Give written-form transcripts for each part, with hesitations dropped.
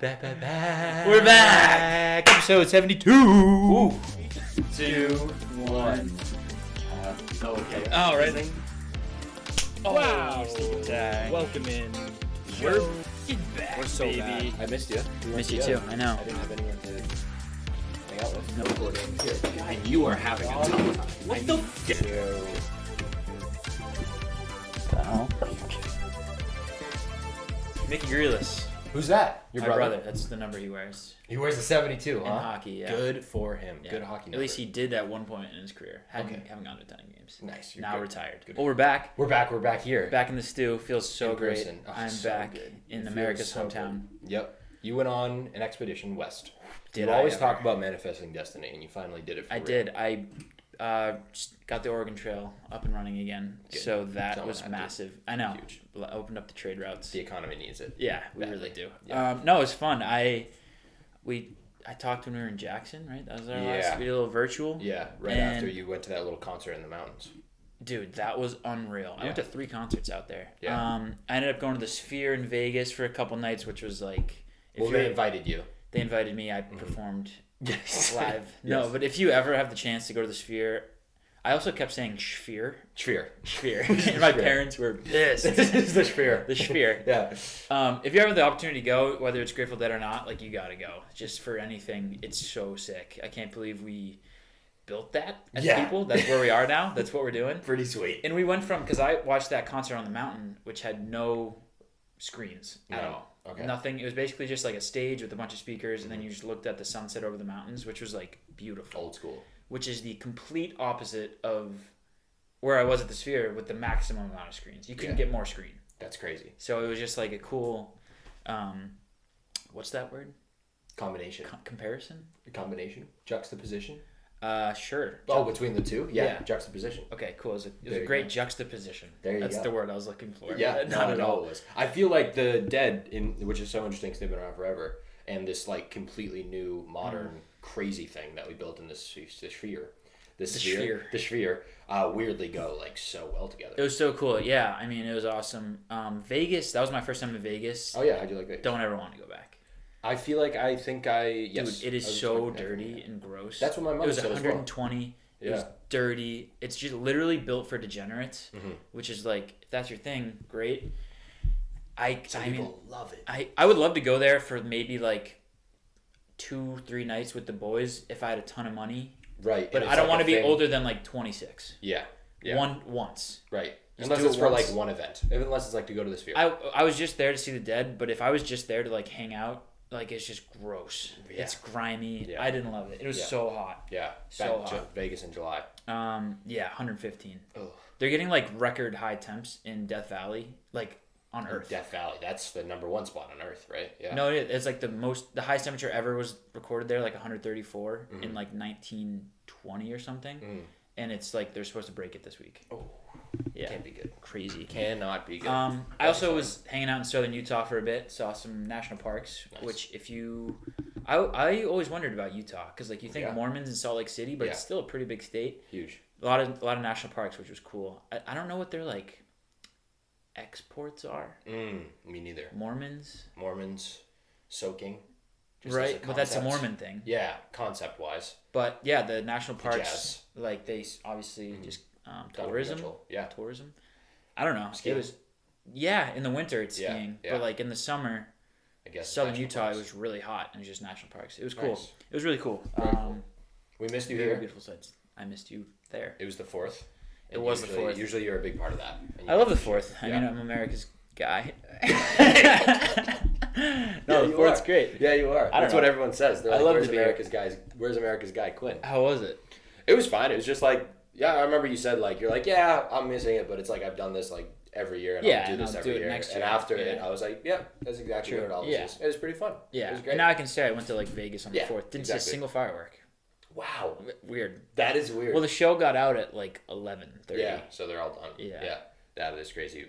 We're back. Episode 72. Ooh. 2, 1. Okay. All right. Wow. Welcome in. We're back, We're so baby. bad. I missed you. Missed you too. I know. I didn't have anyone to hang out with. No recording. Here. And you are having a tough time. What the f? Mickey Grealis. Who's that? Your My brother. That's the number he wears. He wears a 72, In huh? hockey, yeah. Good for him. Yeah. Good hockey number. At least he did at one point in his career. Haven't gone to 10 games. Nice. Now good. retired. Good. Well, we're back. We're back here. Back in the stew. Feels so In great. person. Oh, I'm so back good. in It America's feels so hometown. good. Yep. You went on an expedition west. Did you I always ever? talk about manifesting destiny, and you finally did it for I real. did. I just got the Oregon Trail up and running again. Good. So that Someone was had to. massive. I know. Huge. Opened up the trade routes. The economy needs it. Yeah, we Badly. really do. Yeah. No, it was fun. I talked when we were in Jackson, right? That was our last. We did a little virtual. Yeah, right And- after you went to that little concert in the mountains. Dude, that was unreal. I went to 3 concerts out there. Yeah. I ended up going to the Sphere in Vegas for a couple nights, which was like... They invited you. They invited me. I performed Yes. live. No, Yes. but if you ever have the chance to go to the Sphere... I also kept saying Sphere. Sphere. And my parents were pissed. This is the Sphere. The Sphere. Yeah. If you ever have the opportunity to go, whether it's Grateful Dead or not, like, you gotta go. Just for anything, it's so sick. I can't believe we built that as people. That's where we are now. That's what we're doing. Pretty sweet. And we went from, because I watched that concert on the mountain, which had no screens at all. Okay. Nothing. It was basically just like a stage with a bunch of speakers, and then you just looked at the sunset over the mountains, which was like beautiful. Old school. Which is the complete opposite of where I was at the Sphere with the maximum amount of screens. You couldn't get more screen. That's crazy. So it was just like a cool, what's that word? Combination. Comparison? Combination. Juxtaposition. Sure. Oh, between the two? Yeah. Juxtaposition. Okay, cool. It was There a you great go. juxtaposition. There you That's go. the word I was looking for. Yeah, Not at all. it was. I feel like the Dead, which is so interesting because they've been around forever, and this like completely new, modern, crazy thing that we built in this sphere. The sphere, weirdly go like so well together. It was so cool. Yeah, I mean, it was awesome. Vegas, that was my first time in Vegas. Oh yeah, how'd you like Vegas? Don't ever want to go back. I feel like yes. Dude, it is so dirty and gross. That's what my mother It was said as well. 120. It was dirty. It's just literally built for degenerates, Mm-hmm. which is like, if that's your thing, great. People love it. I would love to go there for maybe like 2-3 nights with the boys if I had a ton of money. Right. But I don't want to be older than like 26. Yeah. Once. Right. Just Unless do it's it for once. like one event. Unless it's like to go to the Sphere. I was just there to see the Dead, but if I was just there to like hang out, like, it's just gross. Yeah. It's grimy. Yeah. I didn't love it. It was so hot. Yeah. So Back to hot. Vegas in July. 115. Ugh. They're getting like record high temps in Death Valley, like on Earth. Death Valley. That's the number 1 spot on Earth, right? Yeah. No, it's like the highest temperature ever was recorded there, like 134 in like 1920 or something. And it's like they're supposed to break it this week. Oh. Yeah. Can't be good. Crazy. Cannot be good. I also was hanging out in southern Utah for a bit, saw some national parks, Nice. which I always wondered about Utah, because like you think Mormons in Salt Lake City, but it's still a pretty big state. Huge. A lot of national parks, which was cool. I don't know what their like exports are. Me neither. Mormons, soaking. right? But that's a concept. Mormon thing. Yeah, concept-wise. But yeah, the national parks, Jazz. like they obviously just Donovan tourism. Mitchell. Yeah. Tourism. I don't know. Skiing. It was in the winter it's Yeah, skiing, yeah. but like in the summer, I guess southern national Utah, parks. it was really hot and it was just national parks. It was cool. Nice. It was really cool. Very cool. We missed you Very here. beautiful sights. I missed you there. It was the 4th. It was the 4th. Usually you're a big part of that. And you I love the got to 4th. share. I mean, I'm America's guy. Yeah, No, the you 4th's are. great. Yeah, you are. I don't That's know. what everyone says. They're I like, love where's to be Where's America's guy Quinn? How was it? It was fine. It was just like, I remember you said like, you're like, yeah, I'm missing it, but it's like I've done this like every year and I'll do this every do it year. next And year. after it, I was like, yeah, that's exactly True. what all Yeah. this is. It was pretty fun. Yeah. It was great. And now I can say I went to like Vegas on the Yeah, 4th. Didn't see a exactly. single firework. Wow. Weird. That is weird. Well, the show got out at like 11:30. Yeah, so they're all done. Yeah. That is crazy.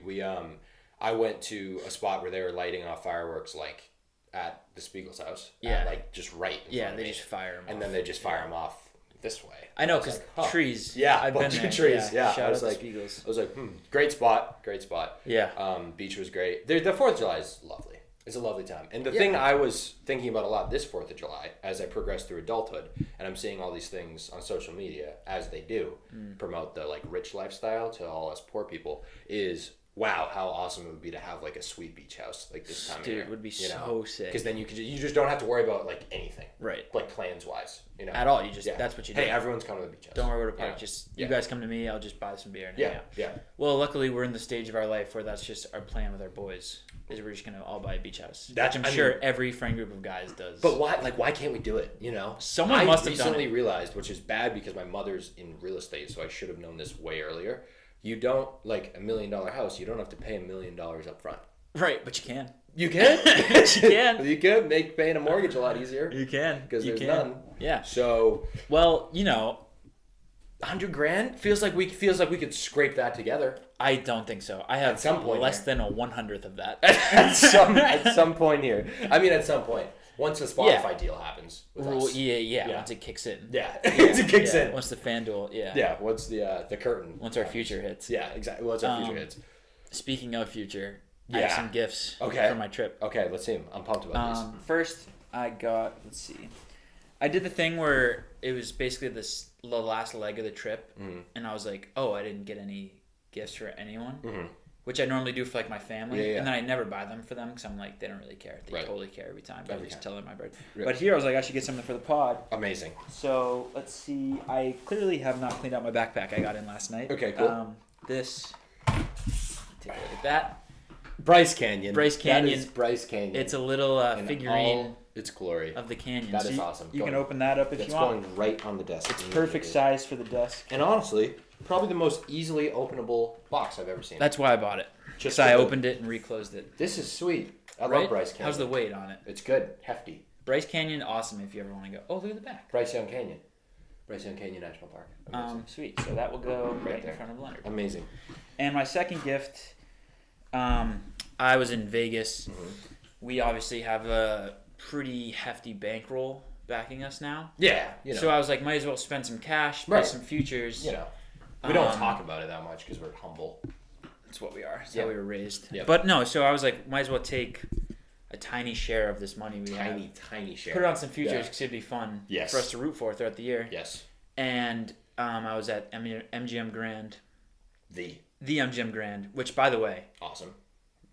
I went to a spot where they were lighting off fireworks like at the Spiegel's house. Yeah. Like just right in Yeah, front of they me. just fire them And off. then they just fire them off this way. I know, was because like, huh. trees. Yeah, I've been bunch there. of trees. Yeah, Shout I was out like, to Spiegels. great spot. Yeah. Beach was great. The 4th of July is lovely. It's a lovely time. And the thing I was thinking about a lot this 4th of July, as I progress through adulthood, and I'm seeing all these things on social media, as they do, promote the like rich lifestyle to all us poor people, is wow, how awesome it would be to have like a sweet beach house like this time of year. Dude, it would be so sick. Because then you just don't have to worry about like anything. Right. Like plans wise, At all. You just that's what you do. Hey, everyone's coming to the beach house. Don't worry about a park. Just you guys come to me, I'll just buy some beer and hang out. Yeah. Well, luckily we're in the stage of our life where that's just our plan with our boys. Is we're just gonna all buy a beach house. Which I'm sure every friend group of guys does. But why? Like, why can't we do it? Someone must have done it. I recently realized, which is bad because my mother's in real estate, so I should have known this way earlier. You don't like $1 million house. You don't have to pay $1 million up front. Right, but you can. You can. You can. You could make paying a mortgage a lot easier. You can because there's none. Yeah. So well, $100,000 feels like we could scrape that together. I don't think so. I have at some point less than a 100th of that. at some point here. I mean, at some point. Once the Spotify deal happens with us. Yeah. Once it kicks in. Yeah. Once it kicks in. Once the FanDuel, Yeah, once the curtain. Once our future hits. Yeah, exactly. Once our future hits. Speaking of future, I have some gifts for my trip. Okay, let's see them. I'm pumped about these. First, I got, let's see. I did the thing where it was basically the last leg of the trip, and I was like, oh, I didn't get any gifts for anyone, which I normally do for like my family, and then I never buy them for them because I'm like, they don't really care. They totally care every time, but I just tell them my birthday. Right. But here I was like, I should get something for the pod. Amazing. So let's see. I clearly have not cleaned out my backpack I got in last night. Okay, cool. This, take a look at that. Bryce Canyon. Bryce Canyon. That is Bryce Canyon. It's a little figurine. Its glory of the canyon. That is awesome. You can open that up if you want. It's going right on the desk. It's perfect size for the desk. And honestly, probably the most easily openable box I've ever seen. That's why I bought it. Just I opened it and reclosed it. This is sweet. I love Bryce Canyon. How's the weight on it? It's good. Hefty. Bryce Canyon, awesome if you ever want to go. Oh, look at the back. Bryce Young Canyon. Bryce Young Canyon National Park. Sweet. So that will go right in front of Leonard. Amazing. And my second gift, I was in Vegas. We obviously have a pretty hefty bankroll backing us now. Yeah. So I was like, might as well spend some cash, buy some futures. We don't talk about it that much because we're humble. That's what we are. That's how we were raised. Yep. But no, so I was like, might as well take a tiny share of this money we have. Tiny share. Put it on some futures because it'd be fun for us to root for throughout the year. Yes. And I was at MGM Grand. The MGM Grand, which, by the way, awesome.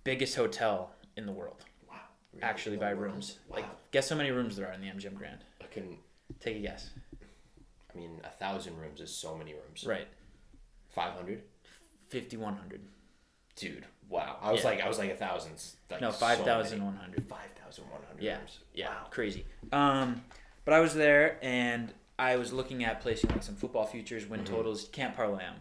Biggest hotel in the world. Wow. Really? Actually, by rooms. Wow. Like, guess how many rooms there are in the MGM Grand? I couldn't. Take a guess. I mean, 1,000 rooms is so many rooms. Right. 500? 5,100. Dude, wow. I was like 1,000. Like no, 5,100. 5,100 rooms. Yeah, wow. Crazy. But I was there and I was looking at placing like some football futures, win totals. Can't parlay them.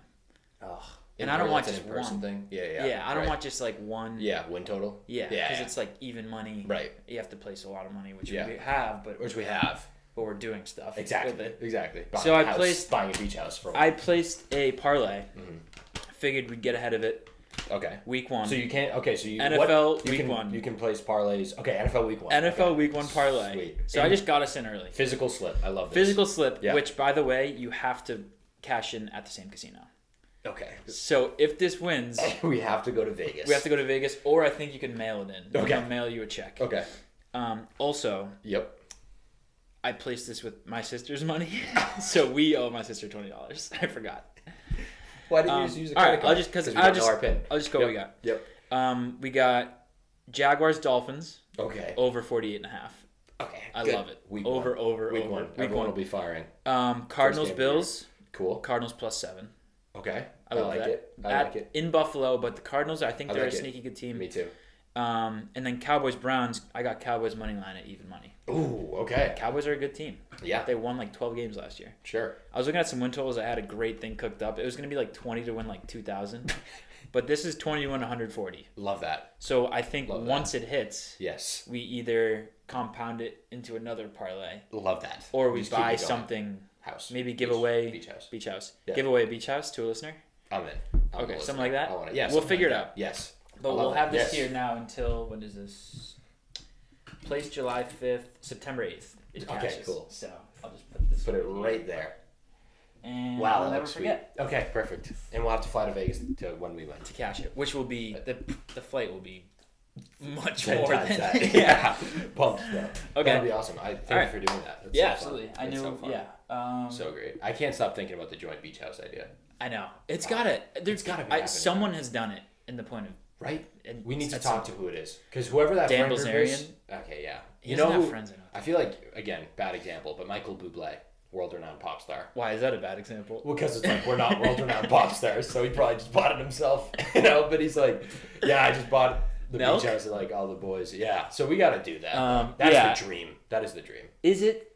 Ugh. And I don't want just one thing. Yeah. Yeah, I don't want just like one. Yeah, win total. Yeah, because it's like even money. Right. You have to place a lot of money, which we have, but we're doing stuff. Exactly. With it. Exactly. So I placed buying a beach house for. I placed a parlay. Figured we'd get ahead of it. Okay. Week 1. So you can't. Okay. So you week 1. You can place parlays. Okay. NFL week 1. NFL week 1 parlay. Sweet. So I just got us in early. Physical slip. I love this. Physical slip, which by the way, you have to cash in at the same casino. Okay. So if this wins, we have to go to Vegas. We have to go to Vegas, or I think you can mail it in. Okay. I'll mail you a check. Okay. Also. Yep. I placed this with my sister's money, so we owe my sister $20. I forgot. Why didn't you just use the credit card? I'll just go. What we got. Yep. We got Jaguars Dolphins. Okay. Over 48.5. Okay. I love it. Week over. Week 1. Everyone will be firing. Cardinals Bills. Cool. Cardinals +7. Okay. I like it. I like it. In Buffalo, but the Cardinals, I think they're a sneaky good team. Me too. And then Cowboys Browns. I got Cowboys money line at even money. Ooh, okay. Cowboys are a good team. Yeah. They won like 12 games last year. Sure. I was looking at some win totals. I had a great thing cooked up. It was going to be like 20 to win like 2,000. But this is 20 to win 140. Love that. So I think once it hits, yes, we either compound it into another parlay. Love that. Or we buy something. House. Maybe give away. Beach house. Yeah. Give away a beach house to a listener. I'm in. Okay, something like that? I want it. Yeah, we'll figure it out. Yes. But we'll have this here now until, when is this? Placed July 5th, September 8th. Okay, cool. So I'll just put this. Put it right there. And wow, I'll never forget. Sweet. Okay, perfect. And we'll have to fly to Vegas to when we went. To cash it, which will be, the flight will be much 10 more times than that. Yeah. Pumped though. Okay. That'd be awesome. Thank you for doing that. That's yeah, so absolutely. Fun. I knew. So fun. Yeah. So great. I can't stop thinking about the joint beach house idea. I know. It's gotta. There's gotta be happening. someone has done it in the point of. Right. And we need to talk to who it is, because whoever that Dan friend group is. Okay, yeah. He doesn't have friends enough. I feel like, again, bad example, but Michael Bublé, world-renowned pop star. Why is that a bad example? Well, because it's like we're not world-renowned pop stars, so he probably just bought it himself, you know. But he's like, yeah, I just bought the beach house and like all the boys. Yeah, so we got to do that. That's the dream. That is the dream. Is it?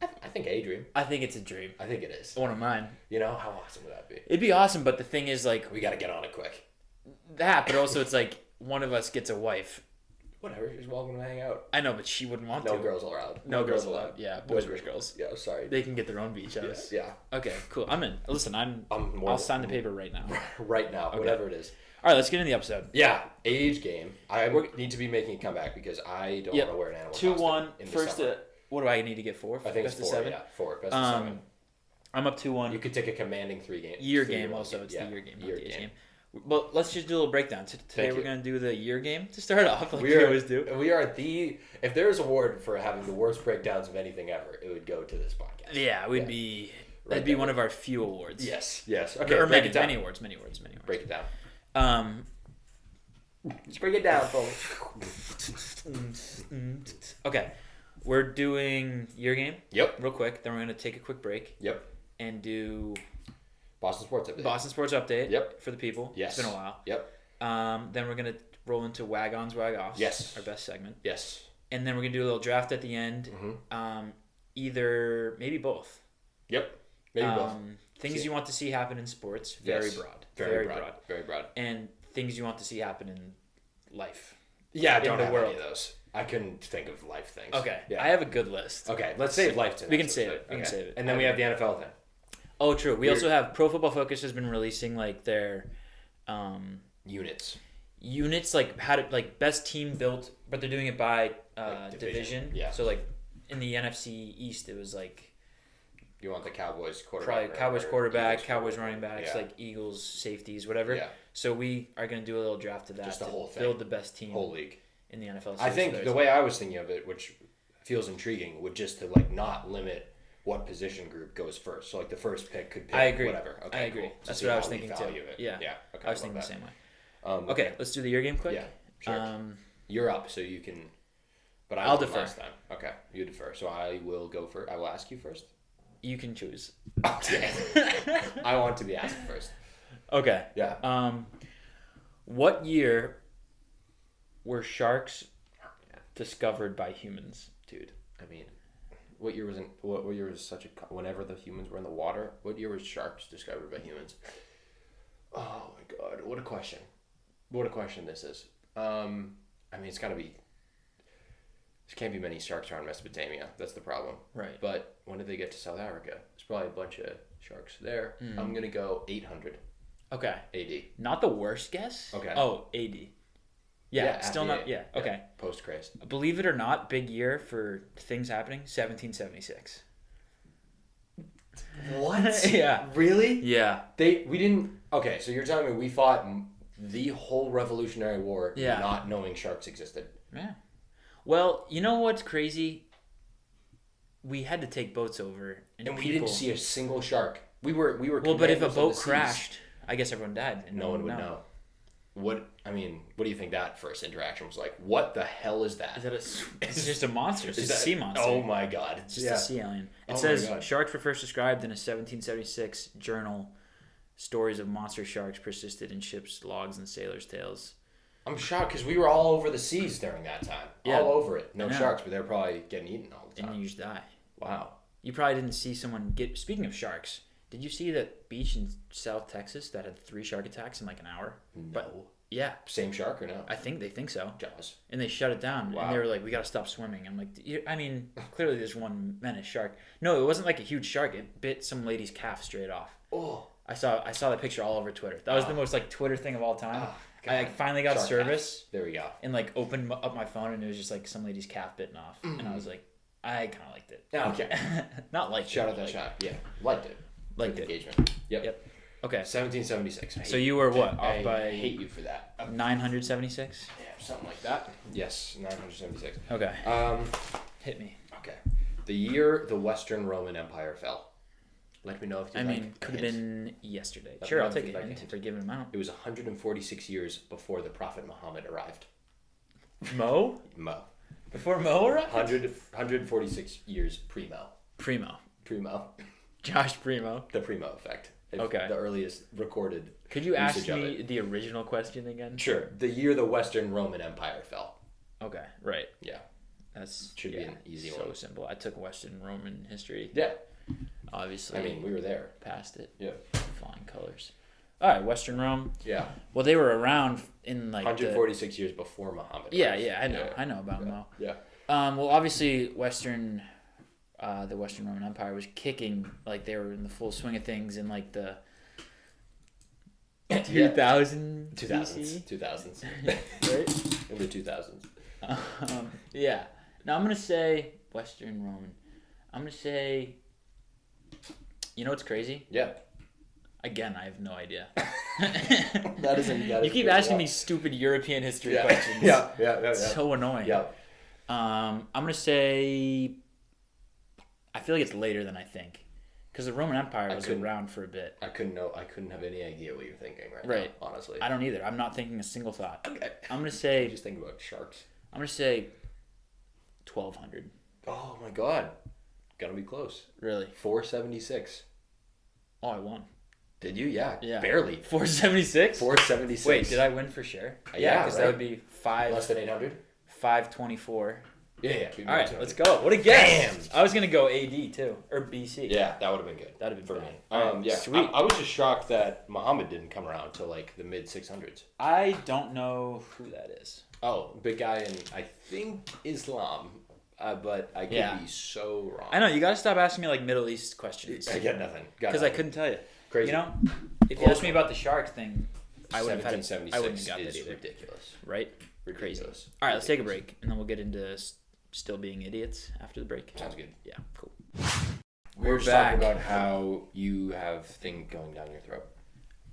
I think a dream. I think it's a dream. I think it is. One of mine. You know, how awesome would that be? It'd be awesome, but the thing is, like, we got to get on it quick. That, but also it's like one of us gets a wife. Whatever, she's welcome to hang out. I know, but she wouldn't want to. No girls allowed. No girls allowed. Yeah, boys versus girls. Yeah, sorry. They can get their own beach house. Yeah. Okay, cool. I'm in. Listen, I'll sign the paper right now. Right now, okay. Whatever it is. All right, let's get into the episode. Yeah, age game. I need to be making a comeback because I don't want to wear an animal costume. 2-1. First, what do I need to get 4? I think best it's 4. Of 7? Yeah, 4. Best of 7. I'm up 2-1. You could take a commanding 3 game. Year game also. It's the year game, not the age game. Well, let's just do a little breakdown. Today we're going to do the year game to start off, like we always do. We are if there's an award for having the worst breakdowns of anything ever, it would go to this podcast. Yeah, we'd be... That'd be one of our few awards. Yes. Okay, or many awards. Break it down. Let's break it down, folks. Okay. We're doing year game. Yep. Real quick. Then we're going to take a quick break. Yep. And do... Boston Sports Update. Yep. For the people. Yes. It's been a while. Yep. Then we're going to roll into WagONs, WagOFFs. Yes. Our best segment. Yes. And then we're going to do a little draft at the end. Mm-hmm. Maybe both. Yep. Maybe both. Things you want to see happen in sports. Very broad. Very broad. And things you want to see happen in life. Yeah, I don't have any of those. I couldn't think of life things. Okay. Yeah. I have a good list. Okay. Let's save life to We can save it. And then we have the NFL thing. Oh, true. We also have Pro Football Focus has been releasing like their units, like how to like best team built, but they're doing it by division. Yeah. So like in the NFC East, it was like you want the Cowboys quarterback, probably Cowboys quarterback, Cowboys running backs, like Eagles safeties, whatever. Yeah. So we are going to do a little draft of that. Just the whole thing. Build the best team. Whole league in the NFL. I think the way I was thinking of it, which feels intriguing, would just to like not limit what position group goes first. So like the first pick could pick whatever. Okay, I agree. Cool. That's what I was thinking too. It. Yeah. Okay, I was thinking the same way. Okay, let's do the year game quick. Yeah. Sure. You're up, so you can. But I'll defer. Last time. Okay, you defer. So I will go first. I will ask you first. You can choose. Okay. I want to be asked first. Okay. Yeah. What year were sharks discovered by humans, dude? I mean, what year was whenever the humans were in the water? What year was sharks discovered by humans? Oh my god, what a question. What a question this is. I mean, it's got to be... There can't be many sharks around Mesopotamia. That's the problem. Right. But when did they get to South Africa? There's probably a bunch of sharks there. I'm going to go 800. Okay. AD. Not the worst guess. Okay. Oh, AD. Yeah, still not... Yeah, okay. Post-Christ. Believe it or not, big year for things happening, 1776. What? Yeah. Really? Yeah. We didn't... Okay, so you're telling me we fought the whole Revolutionary War not knowing sharks existed. Yeah. Well, you know what's crazy? We had to take boats over, and we didn't see a single shark. We were. Well, but if a boat crashed, I guess everyone died. And no one would know. What do you think that first interaction was like? What the hell is that? It's just a monster. It's just a sea monster. Oh my god! It's just a sea alien. It says sharks were first described in a 1776 journal. Stories of monster sharks persisted in ships' logs and sailors' tales. I'm shocked because we were all over the seas during that time. Yeah. All over it. No sharks, but they're probably getting eaten all the time. And you just die. Wow. You probably didn't see someone get... Speaking of sharks, did you see that beach in South Texas that had 3 shark attacks in like an hour? No. Yeah. Same shark or no? I think they think so. Jaws. And they shut it down. Wow. And they were like, we got to stop swimming. I'm like, I mean, clearly there's one menace shark. No, it wasn't like a huge shark. It bit some lady's calf straight off. Oh. I saw that picture all over Twitter. That was the most like Twitter thing of all time. Oh. I finally got shark service. Calf. There we go. And like opened up my phone and it was just like some lady's calf bitten off. Mm-hmm. And I was like, I kind of liked it. Okay. Not liked Shout it. out that shot. Yeah. Liked it. Liked it. Engagement. Yep. Okay. 1776. So you were what? I Off by hate you for that. 976? Yeah, something like that. Yes, 976. Okay. Hit me. Okay. The year the Western Roman Empire fell. Let me know if you could have been yesterday. Let Sure, me I'll know take if a you'd like hint a hint. for a given amount. It was 146 years before the Prophet Muhammad arrived. Mo? Mo. Before Mo arrived? 146 years pre-Mo. Primo. Josh Primo. The Primo effect. Okay. The earliest recorded Could you ask usage of me it. the original question again? Sure. The year the Western Roman Empire fell. Okay, right. Yeah. Should be an easy one. So simple. I took Western Roman history. Yeah. Obviously. I mean, we were there. Passed it. Yeah. Flying colors. All right, Western Rome. Yeah. Well, they were around in like 146 years before Muhammad. Yeah, I know. Yeah. I know about Mo. Yeah. Well, obviously, the Western Roman Empire was kicking, like they were in the full swing of things in like the 2000 2000s. Right? In the 2000s. Yeah. Now I'm gonna say Western Roman. I'm gonna say. You know what's crazy? Yeah. Again, I have no idea. That is you keep asking me stupid European history questions. Yeah. It's so annoying. Yeah. I'm gonna say. I feel like it's later than I think, because the Roman Empire was around for a bit. I couldn't have any idea what you're thinking right now, honestly. I don't either. I'm not thinking a single thought. Okay. I'm gonna say. Just think about sharks. I'm gonna say 1200. Oh my god. Gonna be close. Really? 476. Oh, I won. Did you? Yeah. Yeah. Barely. 476? 476. Wait, did I win for sure? Yeah, because that would be less than 800? 524. Yeah. All right, let's go. What a guess! I was gonna go AD too, or BC. Yeah, that would have been good. That'd have been for fine. me. Yeah, sweet. I was just shocked that Muhammad didn't come around till like the mid 600s. I don't know who that is. Oh, big guy in I think Islam, but I could be so wrong. I know you gotta stop asking me like Middle East questions. I get nothing Because I couldn't tell you. Crazy. You know, if you asked me about the shark thing, I wouldn't have 1776 I wouldn't have got that either. Ridiculous. Right? Ridiculous. Crazy. All right, let's take a break, and then we'll get into still being idiots after the break. Sounds good. Yeah, cool. We're just back. talking about how you have thing going down your throat.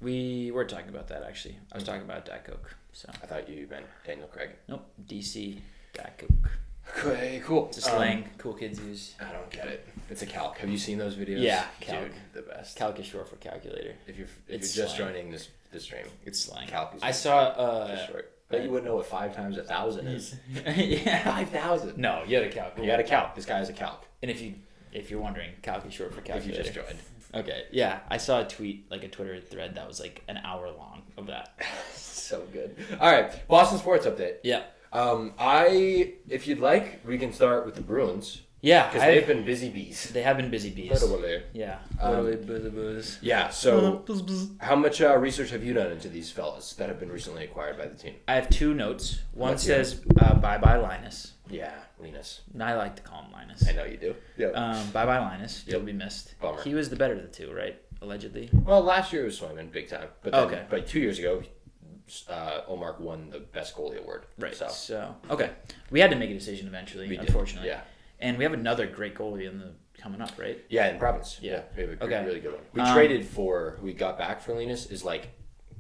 We were talking about that actually. I was talking about Diet Coke. So I thought you meant Daniel Craig. Nope, DC Diet Coke. Okay, cool. It's a slang cool kids use. I don't get it. It's a calc. Have you seen those videos? Yeah, calc. Dude, the best. Calc is short for calculator. If you're just joining this stream, it's slang. Calc is I saw just short. But you wouldn't know what 5 times 1,000 is. Yeah, 5,000. No, you had a calc. You got a calc. This guy has a calc. And if you're wondering, calc is short for calculator. If you just joined. Okay, yeah, I saw a tweet, like a Twitter thread that was like an hour long of that. So good. All right, Boston sports update. Yeah. If you'd like, we can start with the Bruins. Yeah, because they've been busy bees. They have been busy bees. Literally. Yeah. Yeah. So, how much research have you done into these fellas that have been recently acquired by the team? I have 2 notes. One says bye bye Linus. Yeah, Linus. I like to call him Linus. I know you do. Yeah. Bye bye Linus. You'll be missed. Bummer. He was the better of the 2, right? Allegedly. Well, last year was Swayman big time, but then, but 2 years ago, Olmark won the best goalie award. Right. So okay, we had to make a decision eventually. Unfortunately. Yeah. And we have another great goalie coming up, right? Yeah, in Province. Yeah. We have a really good one. We we got back for Linus is like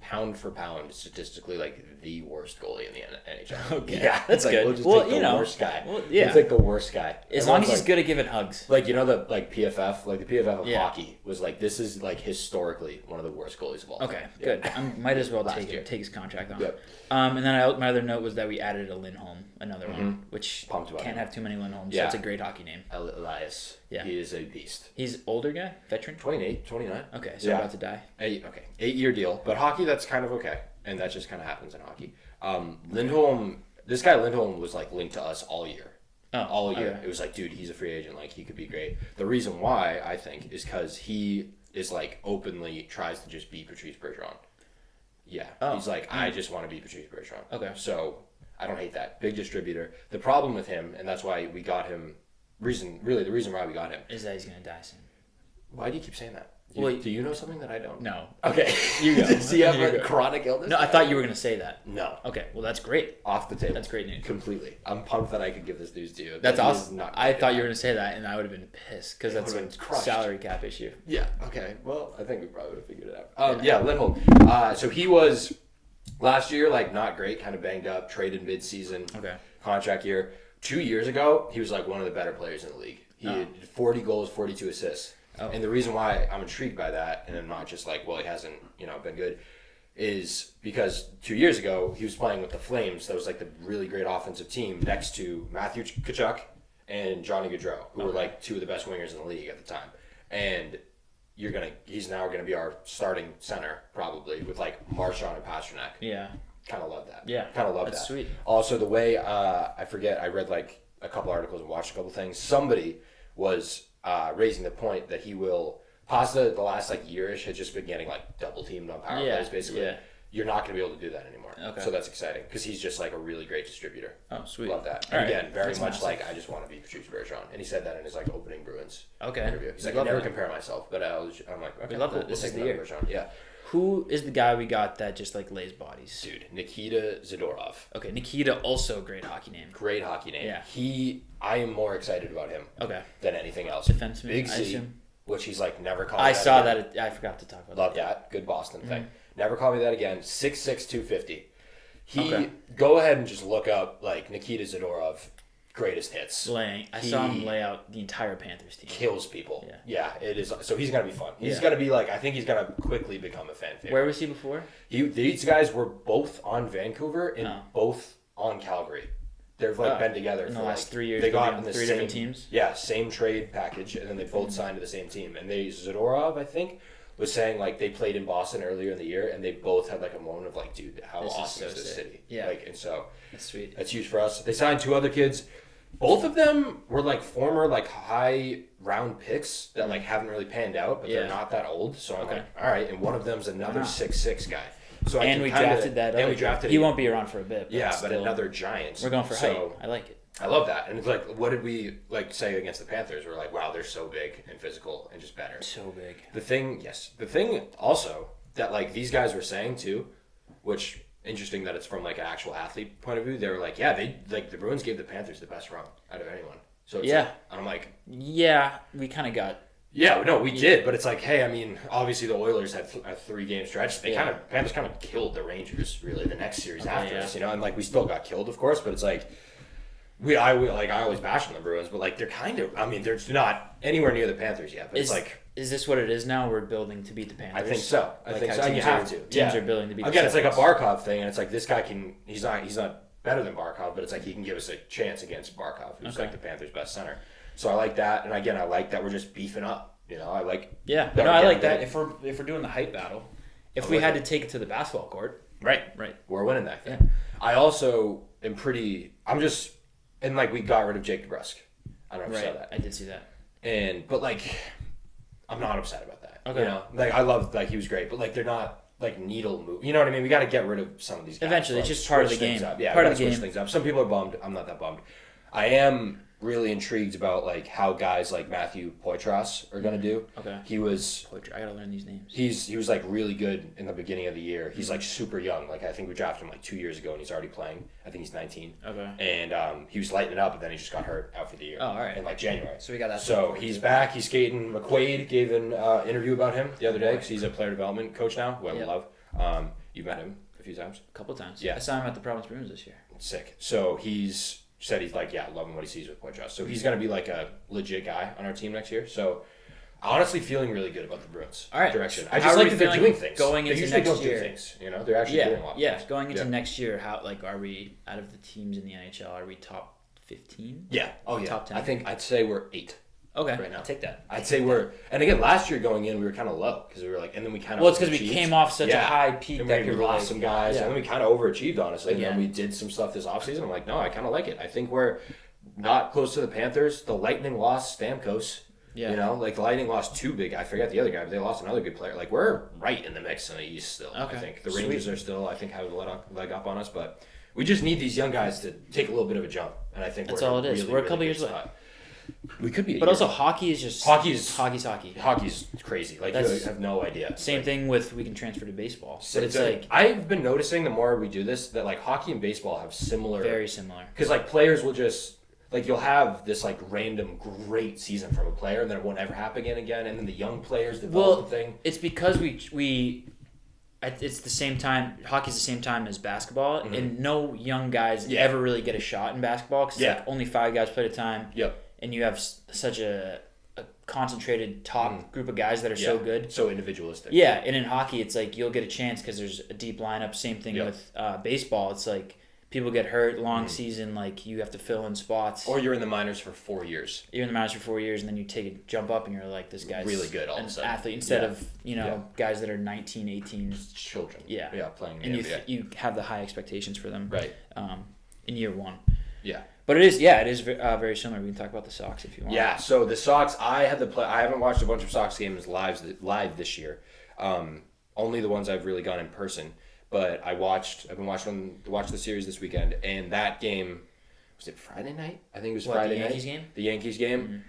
pound for pound statistically like the worst goalie in the NHL. Okay. Yeah. That's good. We'll just take the worst guy. Well, yeah. It's like the worst guy. As long as he's good at giving hugs. Like, you know, the PFF, like the PFF of hockey was like, this is like historically one of the worst goalies of all time. Okay, good. I might as well take his contract on. Yep. And then my other note was that we added a Lindholm, another one, which can't have too many Lindholms. Yeah. That's a great hockey name. Elias. Yeah. He is a beast. He's older guy? Veteran? 28, 29. Okay, so about to die. 8-year deal. But hockey, that's kind of okay. And that just kind of happens in hockey. Lindholm, this guy Lindholm was like linked to us all year. All year. Okay. It was like, dude, he's a free agent. Like, he could be great. The reason why, I think, is because he is like openly tries to just be Patrice Bergeron. Yeah. He's like, I just want to be Patrice Bergeron. Okay. So I don't hate that. Big distributor. The problem with him, and that's why we got him, the reason why we got him is that he's going to die soon. Why do you keep saying that? Do you know something that I don't? No. Okay. You go. Does he have a chronic illness? No, I thought you were going to say that. No. Okay, well, that's great. Off the table. That's great news. Completely. I'm pumped that I could give this news to you. That's awesome. I thought you were going to say that, and I would have been pissed because that's a salary cap issue. Yeah. Okay. Well, I think we probably would have figured it out. Lindholm. So he was last year, like, not great, kind of banged up, traded mid-season, contract year. 2 years ago, he was like one of the better players in the league. He had 40 goals, 42 assists. Oh. And the reason why I'm intrigued by that, and I'm not just like, well, he hasn't, been good, is because 2 years ago he was playing with the Flames. That was like the really great offensive team next to Matthew Tkachuk and Johnny Gaudreau, who were like two of the best wingers in the league at the time. And he's now gonna be our starting center probably with like Marchand and Pasternak. Yeah. Kind of love that. Yeah. Kind of love That's that. Sweet. Also, the way I read like a couple articles and watched a couple things. Somebody was raising the point that he will. Pasta the last like yearish had just been getting like double teamed on power plays basically. Yeah. You're not going to be able to do that anymore. Okay. So that's exciting because he's just like a really great distributor. Oh, sweet. Love that. And again, very much massive. Like I just want to be Patrice Bergeron, and he said that in his like opening Bruins interview. He's like, I never compare myself, but I'm like, okay, we love that. This is the year. Bergeron. Yeah. Who is the guy we got that just like lays bodies? Dude, Nikita Zadorov. Okay, Nikita, also great hockey name. Great hockey name. Yeah. I am more excited about him than anything else. Defenseman, Big Z, which he's like, never called me that saw again. I forgot to talk about Love that. Good Boston thing. Never call me that again. 6'6", 250. Go ahead and just look up like Nikita Zadorov. Greatest hits. I saw him lay out the entire Panthers team. Kills people. Yeah, it is. So he's going to be fun. He's going to be like, I think he's going to quickly become a fan favorite. Where was he before? These guys were both on Vancouver and both on Calgary. They've like been together in for the last 3 years. They got in the three different teams. Yeah, same trade package, and then they both signed to the same team. And Zadorov, I think, was saying like they played in Boston earlier in the year, and they both had like a moment of like, dude, how awesome is this city? Yeah, like, and so that's sweet. That's huge for us. They signed 2 other kids. Both of them were like former like high round picks that like haven't really panned out, but they're not that old. So I'm like, all right. And one of them's another 6'6" guy. So we drafted that. And we drafted. He won't be around for a bit. But another Giant. We're going for height. I like it. I love that. And it's like, what did we like say against the Panthers? We're like, wow, they're so big and physical and just better. So big. The thing also that like these guys were saying too, which. Interesting that it's from like an actual athlete point of view. They were like, they like the Bruins gave the Panthers the best run out of anyone. So it's like, and I'm like, we kind of got. Yeah, no, we did, but it's like, hey, I mean, obviously the Oilers had a 3-game stretch. Panthers kind of killed the Rangers really the next series after us, and like we still got killed, of course, but it's like. I always bash on the Bruins, but like they're kind of. I mean, they're not anywhere near the Panthers yet. But it's like. Is this what it is now? We're building to beat the Panthers. I think so. I think so. You have to. Teams are building to beat. Again, it's like a Barkov thing, and it's like this guy can. He's not better than Barkov, but it's like he can give us a chance against Barkov, who's like the Panthers' best center. So I like that, and again, I like that we're just beefing up. I like. Yeah, no, I like that. If we're doing the height battle, if we had to take it to the basketball court, right, we're winning that thing. Yeah. I also am pretty. I'm just, and like we got rid of Jake DeBrusk. I don't know if you saw that. I did see that. But like. I'm not upset about that. Okay. Like I love like he was great, but like they're not like needle move. You know what I mean? We got to get rid of some of these guys. Eventually, it's just part of the game. Yeah, part of the game. Things up. Some people are bummed. I'm not that bummed. I am really intrigued about like how guys like Matthew Poitras are going to do. Okay. He was. I gotta learn these names. He was like really good in the beginning of the year. He's like super young. Like I think we drafted him like 2 years ago, and he's already playing. I think he's 19. Okay. And he was lighting it up, but then he just got hurt out for the year. Oh, all right. In like January. So we got that. So he's back. He's skating. McQuaid gave an interview about him the other day because he's a player development coach now, who I love. You've met him a few times. A couple times. Yeah. I saw him at the Province Bruins this year. Sick. So he's said he's like loving what he sees with Poitras. So he's gonna be like a legit guy on our team next year. So. Honestly, feeling really good about the Bruins' direction. I just like that they're doing things. Going into next year, do things. They're actually doing a lot. Yeah, going into next year, how are we out of the teams in the NHL? Are we top 15? Yeah. Oh yeah. Top 10. I think I'd say we're 8. Okay. Right now, I'll take that. I'd say we're, and again, last year going in, we were kind of low because we were like, and then we kind of. Well, it's because we came off such a high peak and that we lost some guys, and then we kind of overachieved honestly, and then we did some stuff this offseason. I'm like, no, I kind of like it. I think we're not close to the Panthers. The Lightning lost Stamkos. Yeah. Like the Lightning lost 2 big. I forget the other guy, but they lost another good player. Like we're right in the mix in the East still. Okay. I think the Rangers are still, I think, have a leg up on us, but we just need these young guys to take a little bit of a jump, and I think that's all it is. We're a couple years late. we could be. But also, hockey is just hockey's hockey. Hockey's crazy. Like, you have no idea. Same thing with we can transfer to baseball. But it's like I've been noticing the more we do this that like hockey and baseball have very similar. Because like players will just like you'll have this like random great season from a player and then it won't ever happen again, and then the young players develop the thing. It's because it's the same time. Hockey's the same time as basketball, and no young guys ever really get a shot in basketball because like only 5 guys play at a time. Yep. And you have such a concentrated top group of guys that are so good, so individualistic. Yeah, and in hockey, it's like you'll get a chance because there's a deep lineup. Same thing with baseball. It's like people get hurt, long season, like you have to fill in spots. Or you're in the minors for 4 years. You're in the minors for 4 years, and then you take a jump up, and you're like, this guy's really good all of a sudden. Athlete instead of guys that are 19, 18. Children. Yeah, playing. And you have the high expectations for them. Right. In year one. Yeah. But it is very similar. We can talk about the Sox if you want. Yeah. So the Sox, I haven't watched a bunch of Sox games live this year. Only the ones I've really gone in person. But I've been watching the series this weekend, and that game, was it Friday night? I think it was Friday night. The Yankees game? The Yankees game.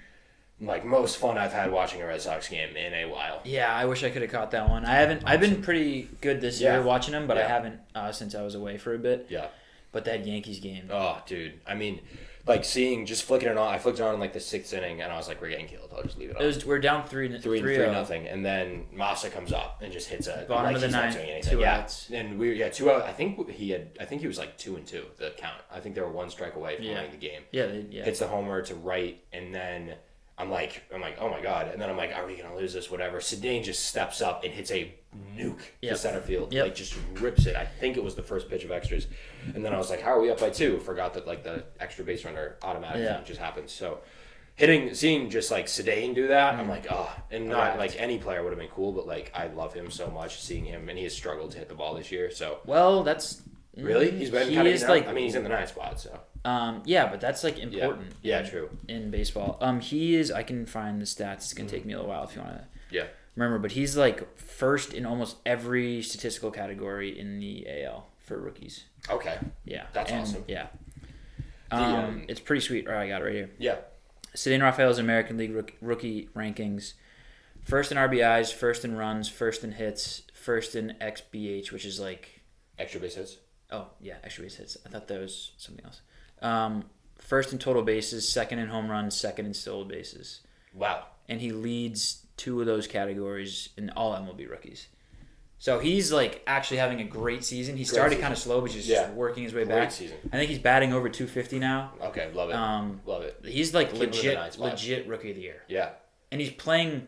Mm-hmm. Like, most fun I've had watching a Red Sox game in a while. Yeah, I wish I could have caught that one. I've been pretty good this year watching them, but I haven't since I was away for a bit. Yeah. But that Yankees game. Oh, dude. I mean, like flicking it on. I flicked it on in like the 6th inning, and I was like, "We're getting killed. I'll just leave it on." We're down 3-0, and then Massa comes up and just hits a bottom of the ninth, 2 outs. And 2 outs. I think he was like 2-2 the count. I think they were 1 strike away from winning the game. Yeah, hits the homer to right, and then I'm like, oh my god, and then I'm like, are we gonna lose this? Whatever. Sedane just steps up and hits a nuke to center field, like just rips it. I think it was the first pitch of extras, and then I was like, how are we up by 2? Forgot that like the extra base runner automatic thing just happens. So seeing just like Sedane do that, I'm like, and not like any player would have been cool, but like I love him so much, seeing him, and he has struggled to hit the ball this year. So that's really he's been kind of like, I mean, he's in the 9th spot, so. But that's like important. Yeah, true. In baseball, he is. I can find the stats. It's gonna take me a little while if you want to. Yeah. Remember, but he's like first in almost every statistical category in the AL for rookies. Okay. Yeah. That's awesome. Yeah. It's pretty sweet. All right, I got it right here. Yeah. Sedane Raphael's American League rookie rankings: first in RBIs, first in runs, first in hits, first in XBH, which is like extra base hits. Oh yeah, extra base hits. I thought that was something else. First in total bases, second in home runs, second in stolen bases. Wow. And he leads 2 of those categories in all MLB rookies. So he's like actually having a great season. He started kind of slow, but he's just working his way back. Season. I think he's batting over 250 now. Okay, love it. Love it. He's like legit rookie of the year. Yeah. And he's playing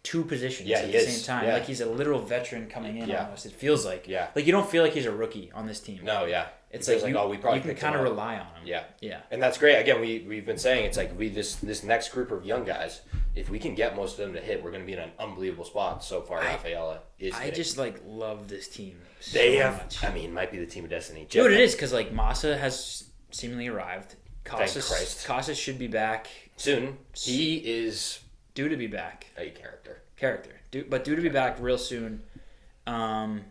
2 positions at the same time. Yeah. Like he's a literal veteran coming in almost. It feels like. Yeah. Like you don't feel like he's a rookie on this team. No, yeah. It's like we probably you can kind of rely on him. Yeah. Yeah. And that's great. Again, we've been saying it's like this next group of young guys, if we can get most of them to hit, we're going to be in an unbelievable spot. So far, Rafaela is hitting. just like love this team so much. I mean, might be the team of destiny. Dude, it is because like Massa has seemingly arrived. Thank Christ. Casas should be back soon. He is due to be back. A character. Due to be back real soon.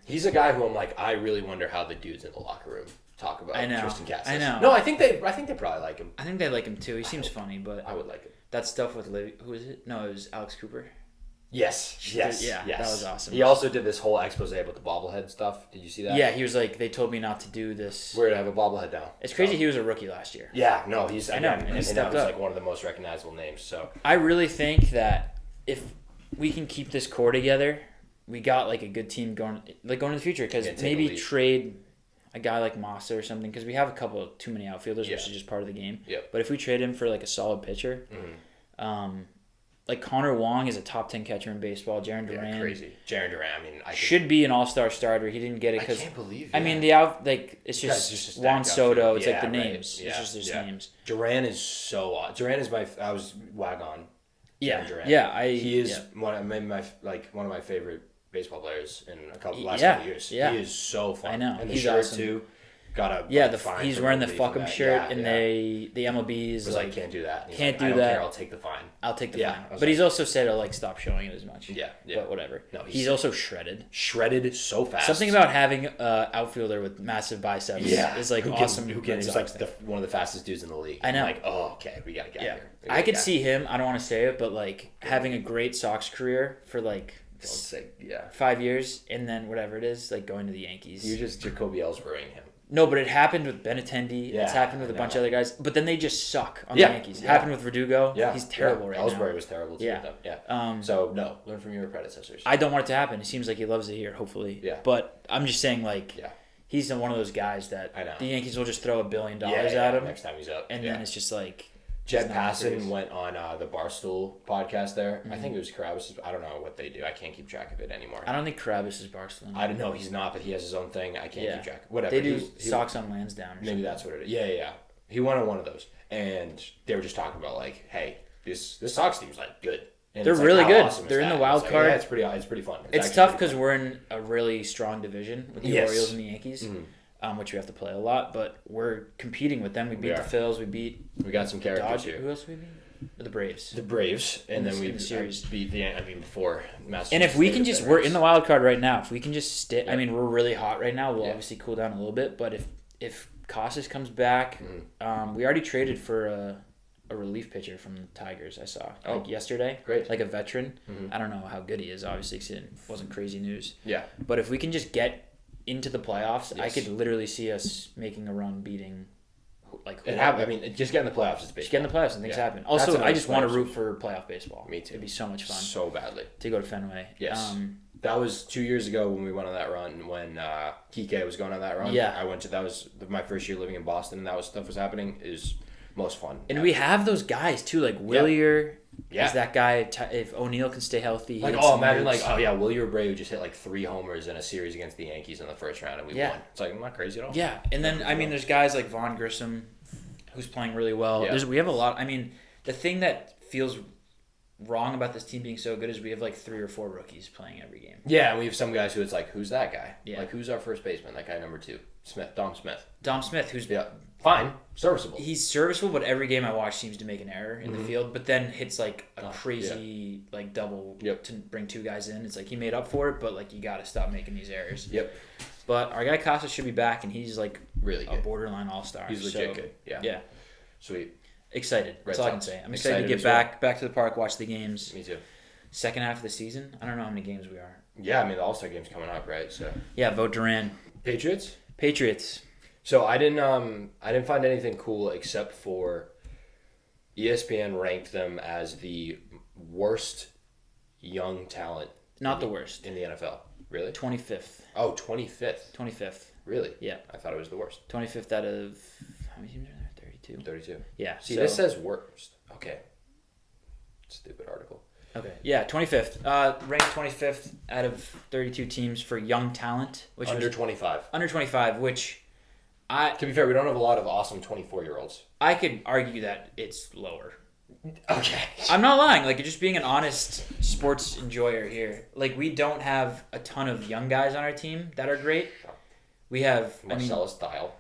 He's a guy who I'm like, I really wonder how the dudes in the locker room talk about Tristan Casas. I know. No, I think they probably like him. I think they like him too. He seems funny, but I would like him. That stuff with who is it? No, it was Alex Cooper. Yes. That was awesome. He also did this whole expose about the bobblehead stuff. Did you see that? Yeah, he was like, they told me not to do this. We're gonna have a bobblehead now. It's crazy. He was a rookie last year. Yeah, no, he's. I know, and he stepped up. Like one of the most recognizable names. So I really think that if we can keep this core together, we got like a good team going in the future. Because maybe trade a guy like Massa or something. Because we have a couple too many outfielders, which is just part of the game. Yep. But if we trade him for like a solid pitcher. Like Connor Wong is a top 10 catcher in baseball. Jaron Duran, crazy. Jaron Duran, I mean, should be an all-star starter. He didn't get it because I can't believe. I mean, it's just Juan Soto. It's like the names. Yeah, it's just their names. Duran is so odd. Duran is I was Wagon. Yeah, Duran. Yeah. He is one of my favorite baseball players in last couple years. Yeah. He is so fun. I know. And the He's shirt awesome. too. got he's wearing the fuck 'em shirt, and the MLB's like, can't do that. Can't do I don't that. Care, I'll take the fine. I'll take the fine. But he's also said he'll like stop showing it as much. Yeah. But whatever. No, he's also shredded. Shredded so fast. Something about having an outfielder with massive biceps is like awesome. He's like one of the fastest dudes in the league. I know. I'm like, oh, okay, we gotta get here. I could see him. I don't want to say it, but like having a great Sox career for like 5 years, and then whatever it is, like going to the Yankees. You're just Jacoby Ellsburying him. No, but it happened with Benintendi. It's happened with a bunch of other guys. But then they just suck on the Yankees. It happened with Verdugo. Yeah. He's terrible right now. Ellsbury was terrible too with them. Yeah. So, no. Learn from your predecessors. I don't want it to happen. It seems like he loves it here, hopefully. Yeah. But I'm just saying, like, he's one of those guys that the Yankees will just throw $1 billion at him. Next time he's up. And then it's just like... Jed Passon went on the Barstool podcast there. Mm-hmm. I think it was Carabas. I don't know what they do. I can't keep track of it anymore. I don't think Carabas is Barstool. I don't know. He's not, but he has his own thing. I can't keep track. Whatever. They do Sox on Lansdowne. Maybe that's what it is. Yeah. He went on one of those, and they were just talking about like, hey, this Sox team's like good. And they're really good. Awesome they're in the wild card. Yeah, it's pretty fun. It's tough because we're in a really strong division with the Orioles and the Yankees. Mm-hmm. Which we have to play a lot, but we're competing with them. We beat the Phils. We got some characters here. Who else did we beat? The Braves. The Braves, and then we beat before Massachusetts. And if we can we're in the wild card right now. If we can just stay, I mean, we're really hot right now. We'll obviously cool down a little bit, but if Casas comes back, we already traded for a relief pitcher from the Tigers. I saw yesterday. Great, like a veteran. Mm-hmm. I don't know how good he is. Obviously, because it wasn't crazy news. Yeah, but if we can just get into the playoffs, I could literally see us making a run, beating I mean, just getting the playoffs is baseball. Just getting the playoffs and things happen. Also, I just want to root for playoff baseball. Me too. It'd be so much fun. So badly. To go to Fenway. Yes. That was 2 years ago when we went on that run, when Kike was going on that run. Yeah. That was my first year living in Boston, and stuff was happening. Is most fun. And we have those guys too, like Willier. Yeah. Is that guy, if O'Neill can stay healthy. Imagine Willier Abreu just hit like 3 homers in a series against the Yankees in the first round and we won. It's like, I'm not crazy at all. Yeah, and then, I mean, there's guys like Vaughn Grissom who's playing really well. Yeah. We have a lot. I mean, the thing that feels wrong about this team being so good is we have like 3 or 4 rookies playing every game. Yeah, and we have some guys who it's like, who's that guy? Yeah. Like, who's our first baseman? That guy number 2. Dom Smith, who's... Yeah. Fine. Serviceable. He's serviceable, but every game I watch seems to make an error in the field, but then hits like a crazy like double to bring 2 guys in. It's like he made up for it, but like you got to stop making these errors. Yep. But our guy Casas should be back, and he's like really good. A borderline all-star. He's legit good. Yeah. Sweet. Excited. That's all I can say. I'm excited to get back to the park, watch the games. Me too. Second half of the season. I don't know how many games we are. Yeah, I mean the All-Star game's coming up, right? So. Yeah, vote Duran. Patriots. So I didn't find anything cool except for ESPN ranked them as the worst young talent. Not the worst. In the NFL. Really? 25th. Oh, 25th. 25th. Really? Yeah. I thought it was the worst. 25th out of, how many teams are there? 32. 32. Yeah. See, this says worst. Okay. Stupid article. Okay. Yeah, 25th. Ranked 25th out of 32 teams for young talent. Which under 25. Under 25, which... to be fair, we don't have a lot of awesome 24-year-olds. I could argue that it's lower. Okay. I'm not lying. Like, just being an honest sports enjoyer here. Like, we don't have a ton of young guys on our team that are great. We have... Marcellus Dial.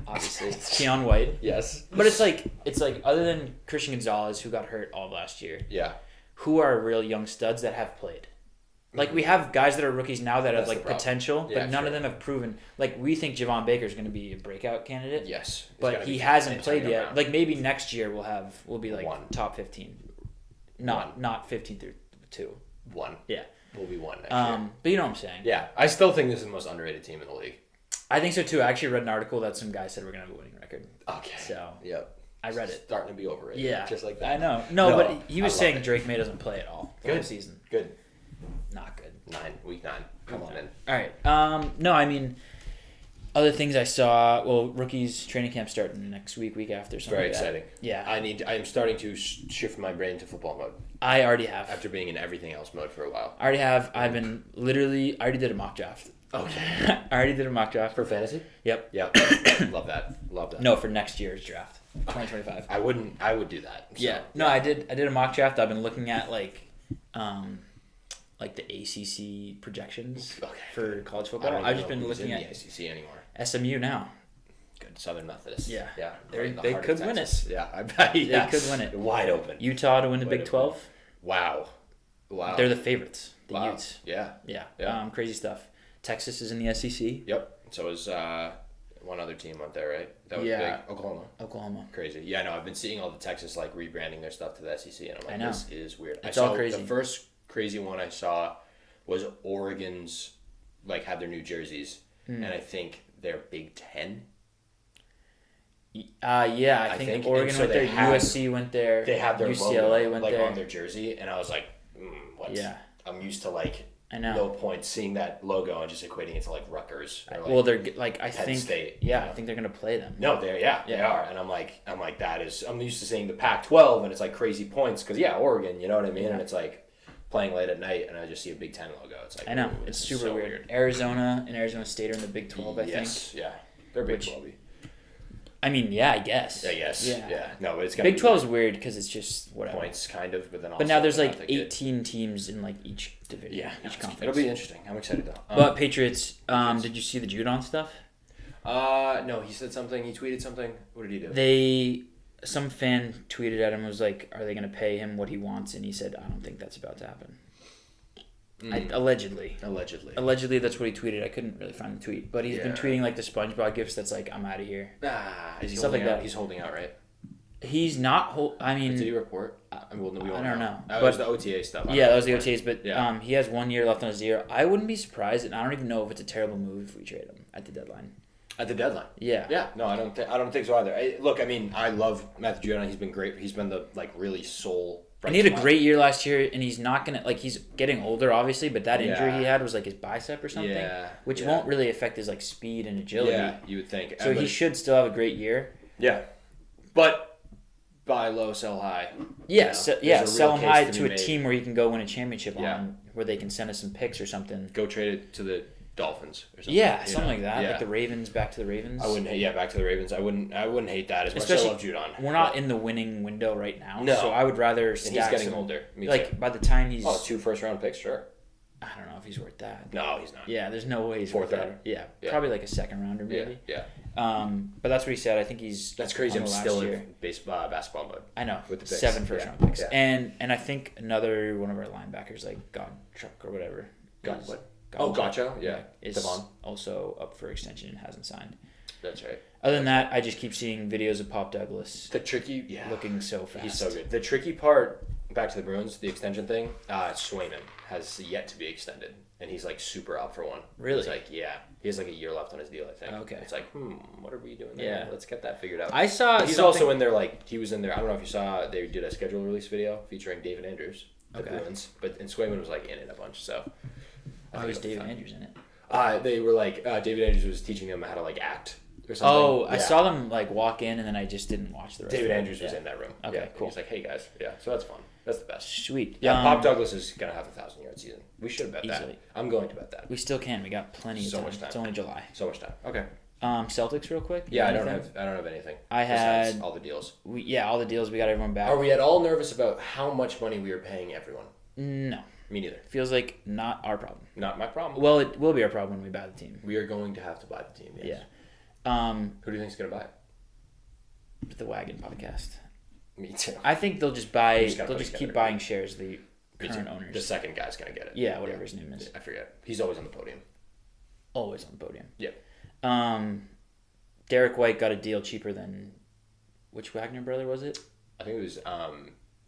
Obviously. Keon White. Yes. But it's like, other than Christian Gonzalez, who got hurt all last year. Yeah. Who are real young studs that have played? Like, we have guys that are rookies now that have, like, potential, but none of them have proven. Like, we think Javon Baker's going to be a breakout candidate. Yes. But he hasn't played yet. Around. Like, maybe next year we'll be, like, top 15. Not 15 through 2. 1. Yeah. We'll be 1 next year. But you know what I'm saying. Yeah. I still think this is the most underrated team in the league. I think so, too. I actually read an article that some guy said we're going to have a winning record. Okay. So. Yep. I read it. Starting to be overrated. Yeah. Just like that. I know. No, but he was saying Drake May doesn't play at all. Good season. Good. Not good. Week 9. Come on in. All right. No, I mean, other things I saw. Well, rookies training camp starting next week after. Very exciting. Yeah. I'm starting to shift my brain to football mode. I already have. After being in everything else mode for a while. I already have. I already did a mock draft. Okay. I already did a mock draft. For fantasy? Yep. Love that. No, for next year's draft. 2025. I would do that. So, yeah. No, I did a mock draft. I've been looking at like the ACC projections for college football. I've just been looking at the ACC anymore. SMU now. Good. Southern Methodist. Yeah. Yeah. They could win it. Yeah, I bet. Yeah. They could win it. Wide open. Utah to win the Big 12. Wow. They're the favorites. The wow. Utes. Yeah. Crazy stuff. Texas is in the SEC. Yep. So is one other team went there, right? That was big. Oklahoma. Crazy. Yeah, no, I've been seeing all the Texas like rebranding their stuff to the SEC, and I'm like, this is weird. It's all crazy. The first crazy one I saw was Oregon's like had their new jerseys, and I think they're Big 10. I think Oregon went there. USC went there. They had their UCLA logo, went like there on their jersey, and I was like, what? Yeah. I'm used to like. I know. No point seeing that logo and just equating it to like Rutgers. Or, like, well, they're like I Penn think. State, yeah, I think they're gonna play them. No, they are, and I'm like that is. I'm used to seeing the Pac-12 and it's like crazy points because Oregon, you know what I mean, and it's like playing late at night and I just see a Big 10 logo. It's like I know it's super so weird. Arizona and Arizona State are in the Big 12, I think. Yes, yeah, they're Big 12. I mean, yeah, I guess. Yeah. No, but it's Big 12 is weird because it's just whatever points, kind of, but then also. But now there's like 18 teams in like each division. Yeah, each conference. It'll be interesting. I'm excited though. But Patriots, did you see the Judon stuff? No, he said something. He tweeted something. What did he do? Some fan tweeted at him and was like, "Are they going to pay him what he wants?" And he said, "I don't think that's about to happen." Allegedly, that's what he tweeted. I couldn't really find the tweet, but he's been tweeting like the SpongeBob gifs. That's like, I'm out of here. Is he stuff like that. He's holding out, right? He's not. I mean, did he report? I don't know. That was the OTA stuff. That was the OTAs. But he has 1 year left on his deal. I wouldn't be surprised, and I don't even know if it's a terrible move if we trade him at the deadline. At the deadline. Yeah. Yeah. No, I don't think so either. I love Matthew Judon. He's been great. He's been the like really sole. And he had a great year last year, and he's not gonna he's getting older, obviously. But that injury he had was like his bicep or something, which won't really affect his like speed and agility. Yeah, you would think. So he should still have a great year. Yeah, but buy low, sell high. Yeah, sell him high to a team where he can go win a championship on, where they can send us some picks or something. Go trade it to the Dolphins or something. Yeah, something like that. Like the Ravens, back to the Ravens. I wouldn't hate back to the Ravens. I wouldn't hate that as much as I love Judon. We're not in the winning window right now. No. So I would rather stack. And he's getting older. Me like too. By the time he's 2 first-round picks, sure. I don't know if he's worth that. No, he's not. Yeah, there's no way he's fourth worth rounder. that. Yeah, probably like a second rounder maybe. Yeah. But that's what he said. I think he's. That's crazy. I'm still in basketball mode. I know. With the picks. 7 first-round picks, and I think another one of our linebackers, like Godchuk or whatever. Gotcha. Yeah. Is Devon. Also up for extension and hasn't signed. That's right. Other than that, I just keep seeing videos of Pop Douglas. Looking so fast. He's so good. The tricky part, back to the Bruins, the extension thing, Swayman has yet to be extended. And he's like super up for one. Really? He's like, he has like a year left on his deal, I think. Okay. It's like, what are we doing there? Yeah. Let's get that figured out. I saw he's also in there, like, he was in there. I don't know if you saw, they did a schedule release video featuring David Andrews, the Bruins. And Swayman was like in it a bunch, so. How was David Andrews in it? They were like, David Andrews was teaching them how to like act or something. Oh, I saw them like walk in and then I just didn't watch the rest David of it. Andrews was in that room. Okay, cool. He's like, hey guys. Yeah, so that's fun. That's the best. Sweet. Yeah, Pop Douglas is going to have a 1,000-yard season. We should bet easily. that. I'm going to bet that. We still can. We got plenty of time. Much time. It's only July. So much time. Okay. Celtics real quick? Yeah, I don't have anything. I had all the deals. All the deals. We got everyone back. Are we at all nervous about how much money we are paying everyone? No. Me neither. Feels like not our problem. Not my problem. Well, it will be our problem when we buy the team. We are going to have to buy the team, yes. Yeah. Who do you think is going to buy it? The Wagon podcast. Me too. I think they'll just buy. They'll just keep buying shares. The current owners. The second guy's going to get it. Yeah, whatever his name is. I forget. He's always on the podium. Always on the podium. Yeah. Derek White got a deal cheaper than which Wagner brother was it? I think it was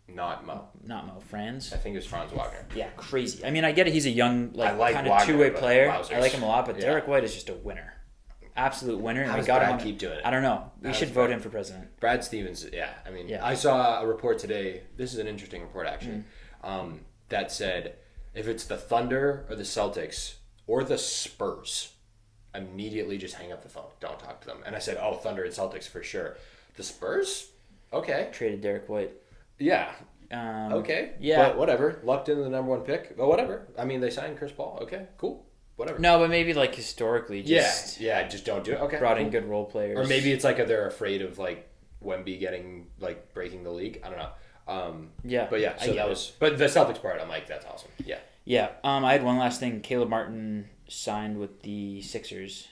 not Mo. Not Mo. Franz. I think it was Franz Wagner. Yeah, crazy. I mean, I get it. He's a young, kind of two-way player. I like him a lot, but Derek White is just a winner. Absolute winner. How does Brad keep doing it? I don't know. We should vote him for president. Brad Stevens, I mean, I saw a report today. This is an interesting report, actually, that said if it's the Thunder or the Celtics or the Spurs, immediately just hang up the phone. Don't talk to them. And I said, Thunder and Celtics for sure. The Spurs? Okay. Traded Derek White. Yeah. Okay. Yeah. But whatever. Lucked into the number 1 pick. But whatever. I mean, they signed Chris Paul. Okay. Cool. Whatever. No, but maybe like historically, just just don't do it. Okay, brought in good role players, or maybe it's like they're afraid of like Wemby getting like breaking the league. I don't know. But yeah, so that was. But the Celtics part, I'm like, that's awesome. Yeah. Yeah. I had one last thing. Caleb Martin signed with the Sixers.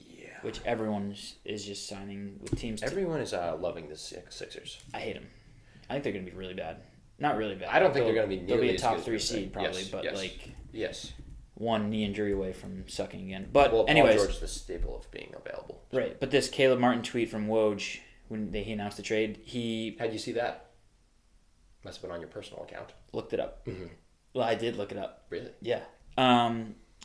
Yeah. which everyone is just signing with teams. Everyone is loving the Sixers. I hate them. I think they're going to be really bad. Not really bad. I don't think they're going to be nearly they'll be a as top good 3 as seed probably, but yes. One knee injury away from sucking again. But well, anyways, Paul George is the staple of being available. So. Right, but this Caleb Martin tweet from Woj when he announced the trade, how'd you see that? Must have been on your personal account. Looked it up. Mm-hmm. Well, I did look it up. Really? Yeah.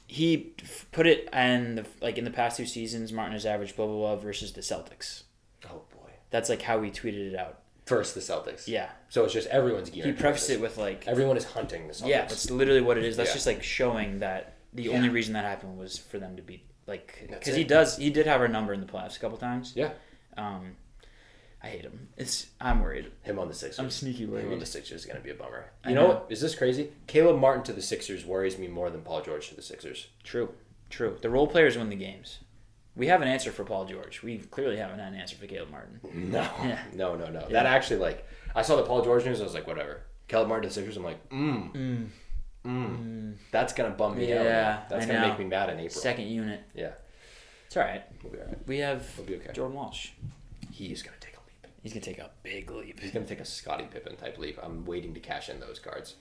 He put it in the past 2 seasons, Martin has averaged blah blah blah versus the Celtics. Oh boy. That's like how he tweeted it out. Versus the Celtics. Yeah. So it's just everyone's gearing. He prefaced it with like everyone is hunting the Celtics. Yeah, that's literally what it is. That's just like showing that the only reason that happened was for them to be like because he did have our number in the playoffs a couple times. Yeah. I hate him. I'm worried. Him on the Sixers. I'm sneaky worried. Him on the Sixers is going to be a bummer. You know what? Is this crazy? Caleb Martin to the Sixers worries me more than Paul George to the Sixers. True. The role players win the games. We have an answer for Paul George. We clearly haven't had an answer for Caleb Martin. No. Yeah. No. Yeah. That actually, I saw the Paul George news. I was like, whatever. Caleb Martin to the Sixers. I'm like, That's going to bum me out. Yeah. That's going to make me mad in April. Second unit. Yeah. It's all right. We'll be all right. We'll be okay. Jordan Walsh. He is going to take a leap. He's going to take a big leap. He's going to take a Scottie Pippen type leap. I'm waiting to cash in those cards.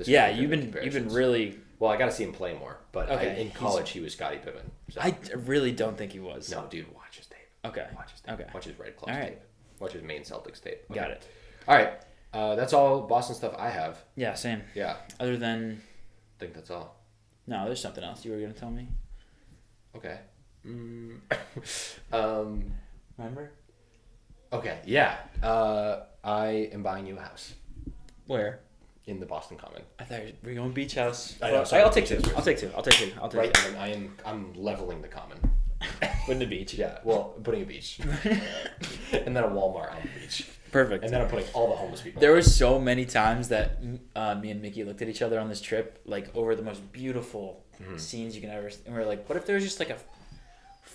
You've been really. Well, I got to see him play more, but in college he was Scottie Pippen. So. I really don't think he was. No, dude, watch his tape. Okay. Watch his tape. Okay. Watch his Red Claws tape. Watch his main Celtics tape. Okay. Got it. All right. That's all Boston stuff I have. Yeah, same. Yeah. Other than. I think that's all. No, there's something else you were gonna tell me. Okay. Remember? Okay. Yeah. I am buying you a house. Where? In the Boston Common. I thought we were going beach house. I know. I'll take two. I'll take two. Right. I'm leveling the Common. Putting the beach. Yeah. Well, I'm putting a beach, and then a Walmart on the beach. Perfect. And then I'm putting all the homeless people. There were so many times that me and Mickey looked at each other on this trip, like over the most beautiful scenes you can ever. And we were like, "What if there was just like a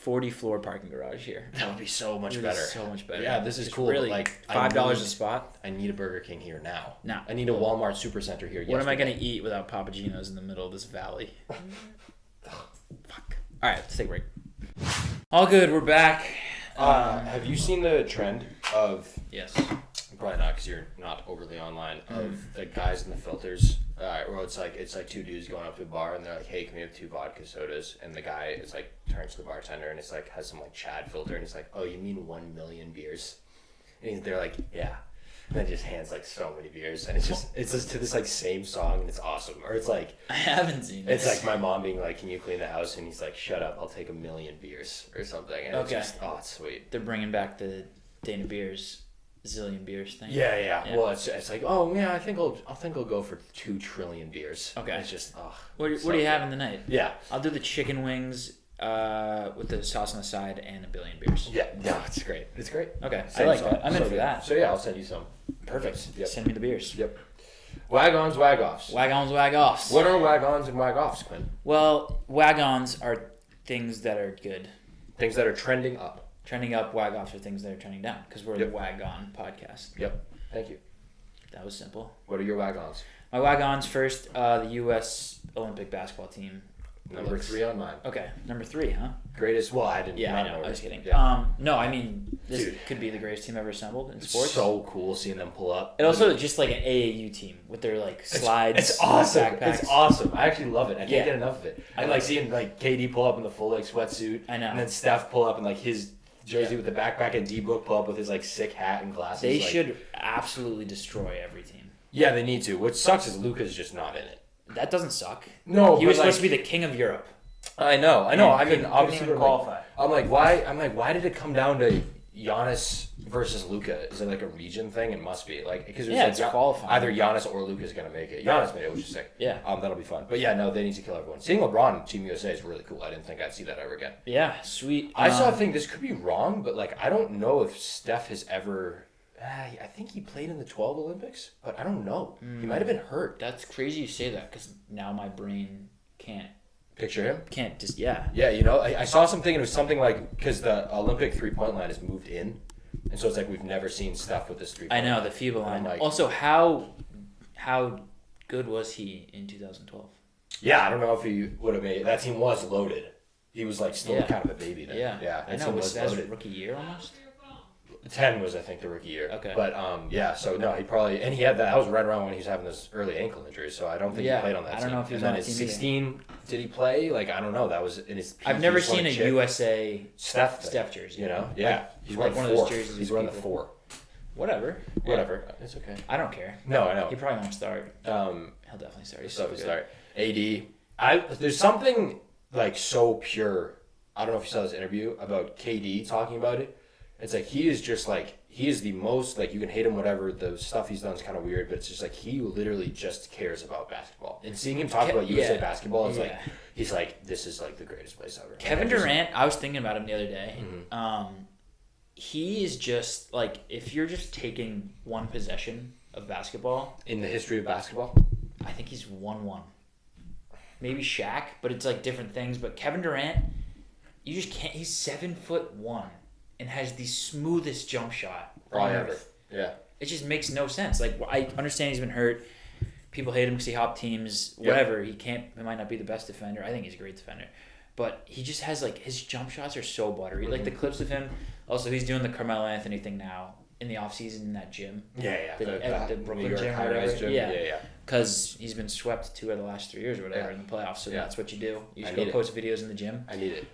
40-floor parking garage here? That would be so much better. So much better. Yeah, this is cool. Really, like $5 a spot. I need a Burger King here now. No. I need a Walmart Supercenter here. What am I gonna eat without Papa Gino's in the middle of this valley? Fuck. All right, let's take a break. All good. We're back. Have you seen the trend of? Yes. Probably not, because you're not overly online. Of the guys in the filters. Well, it's like 2 dudes going up to a bar and they're like, "Hey, can we have 2 vodka sodas?" And the guy is like turns to the bartender and it's like has some like Chad filter and he's like, "Oh, you mean 1 million beers?" And they're like, "Yeah." And then just hands like so many beers and it's just to this like same song and it's awesome. Or it's like I haven't seen it. It's like my mom being like, "Can you clean the house?" And he's like, "Shut up, I'll take 1 million beers" or something. And it's just it's sweet. They're bringing back the Dana Beers. Zillion beers thing. Yeah. Well, it's like, oh yeah, I think I'll go for 2 trillion beers. Okay. And it's just What are you having tonight? Yeah. I'll do the chicken wings with the sauce on the side and 1 billion beers. Yeah, it's great. It's great. Okay, I like that. I'm in for that. So yeah, I'll send you some. Perfect. Yep. Send me the beers. Yep. WagONs, WagOFFs. WagONs, WagOFFs. What are WagONs and WagOFFs, Quinn? Well, WagONs are things that are good. Things that are trending up. Trending up, WagOFFs are things that are trending down because we're the Wagon podcast. Yep. Thank you. That was simple. What are your WagONs? My WagONs first, the U.S. Olympic basketball team. Number 3 on mine. Okay, number 3, huh? Greatest. Well, I didn't. Yeah, I know. I was kidding. Yeah. No, I mean this could be the greatest team ever assembled in sports. So cool seeing them pull up. And also just like an AAU team with their like slides. It's awesome. Backpacks. It's awesome. I actually love it. I can't get enough of it. I like seeing like KD pull up in the full like sweatsuit. I know. And then Steph pull up in like his jersey with the backpack and D-Book pull up with his like sick hat and glasses. They should absolutely destroy every team. Yeah, they need to. What sucks is Luka's just not in it. That doesn't suck. No, he was supposed to be the king of Europe. I know. I mean, obviously, couldn't qualify. I'm like, why did it come down to Giannis versus Luka? Is it like a region thing? It must be because it's qualifying. Either Giannis or Luka's gonna make it. Giannis made it, which is sick. Yeah, that'll be fun. But yeah, no, they need to kill everyone. Seeing LeBron in Team USA is really cool. I didn't think I'd see that ever again. Yeah, sweet. I saw a thing. This could be wrong, but I don't know if Steph has ever. I think he played in the 12 Olympics, but I don't know. He might have been hurt. That's crazy you say that because now my brain can't. Picture him? Can't just, yeah. Yeah, I saw something and it was something because the Olympic 3-point line has moved in. And so it's like we've never seen Steph with this 3-point line. I know, the FIBA line. Also, how good was he in 2012? Yeah, I don't know if he would have made it. That team was loaded. He was like still kind of a baby then. Yeah. I know. Was that his rookie year almost? 10 was, I think, the rookie year. Okay. But, so no, he probably... And he had that was right around when he was having this early ankle injury, so I don't think he played on that team. I don't know if he was on on his team 16, did he play? Like, I don't know. That was in his peak. I've never seen a USA Steph jersey. You know? Yeah. Like, he's wearing one of those jerseys. He's wearing the 4. Whatever. It's okay. I don't care. No, I know. He probably won't start. He'll definitely start. He'll start. AD. There's something, like, so pure. I don't know if you saw this interview about KD talking about it. It's like, he is just, like... He is the most, like, you can hate him, whatever, the stuff he's done is kind of weird, but it's just, like, he literally just cares about basketball. And seeing him talk about USA basketball is, like, he's like, this is, like, the greatest place ever. Kevin Durant, I was thinking about him the other day. He is just, like, if you're just taking one possession of basketball. In the history of basketball? I think he's 1-1. Maybe Shaq, but it's, like, different things. But Kevin Durant, you just can't, he's 7'1". And has the smoothest jump shot on earth. Yeah. It just makes no sense. Like, I understand he's been hurt. People hate him because he hopped teams. Whatever. He might not be the best defender. I think he's a great defender. But he just has, like, his jump shots are so buttery. Like, the clips of him. Also, he's doing the Carmelo Anthony thing now in the offseason in that gym. Yeah. The Brooklyn gym or whatever. Yeah. Because he's been swept 2 of the last 3 years or whatever in the playoffs. So that's what you do. You just go post videos in the gym. I need it.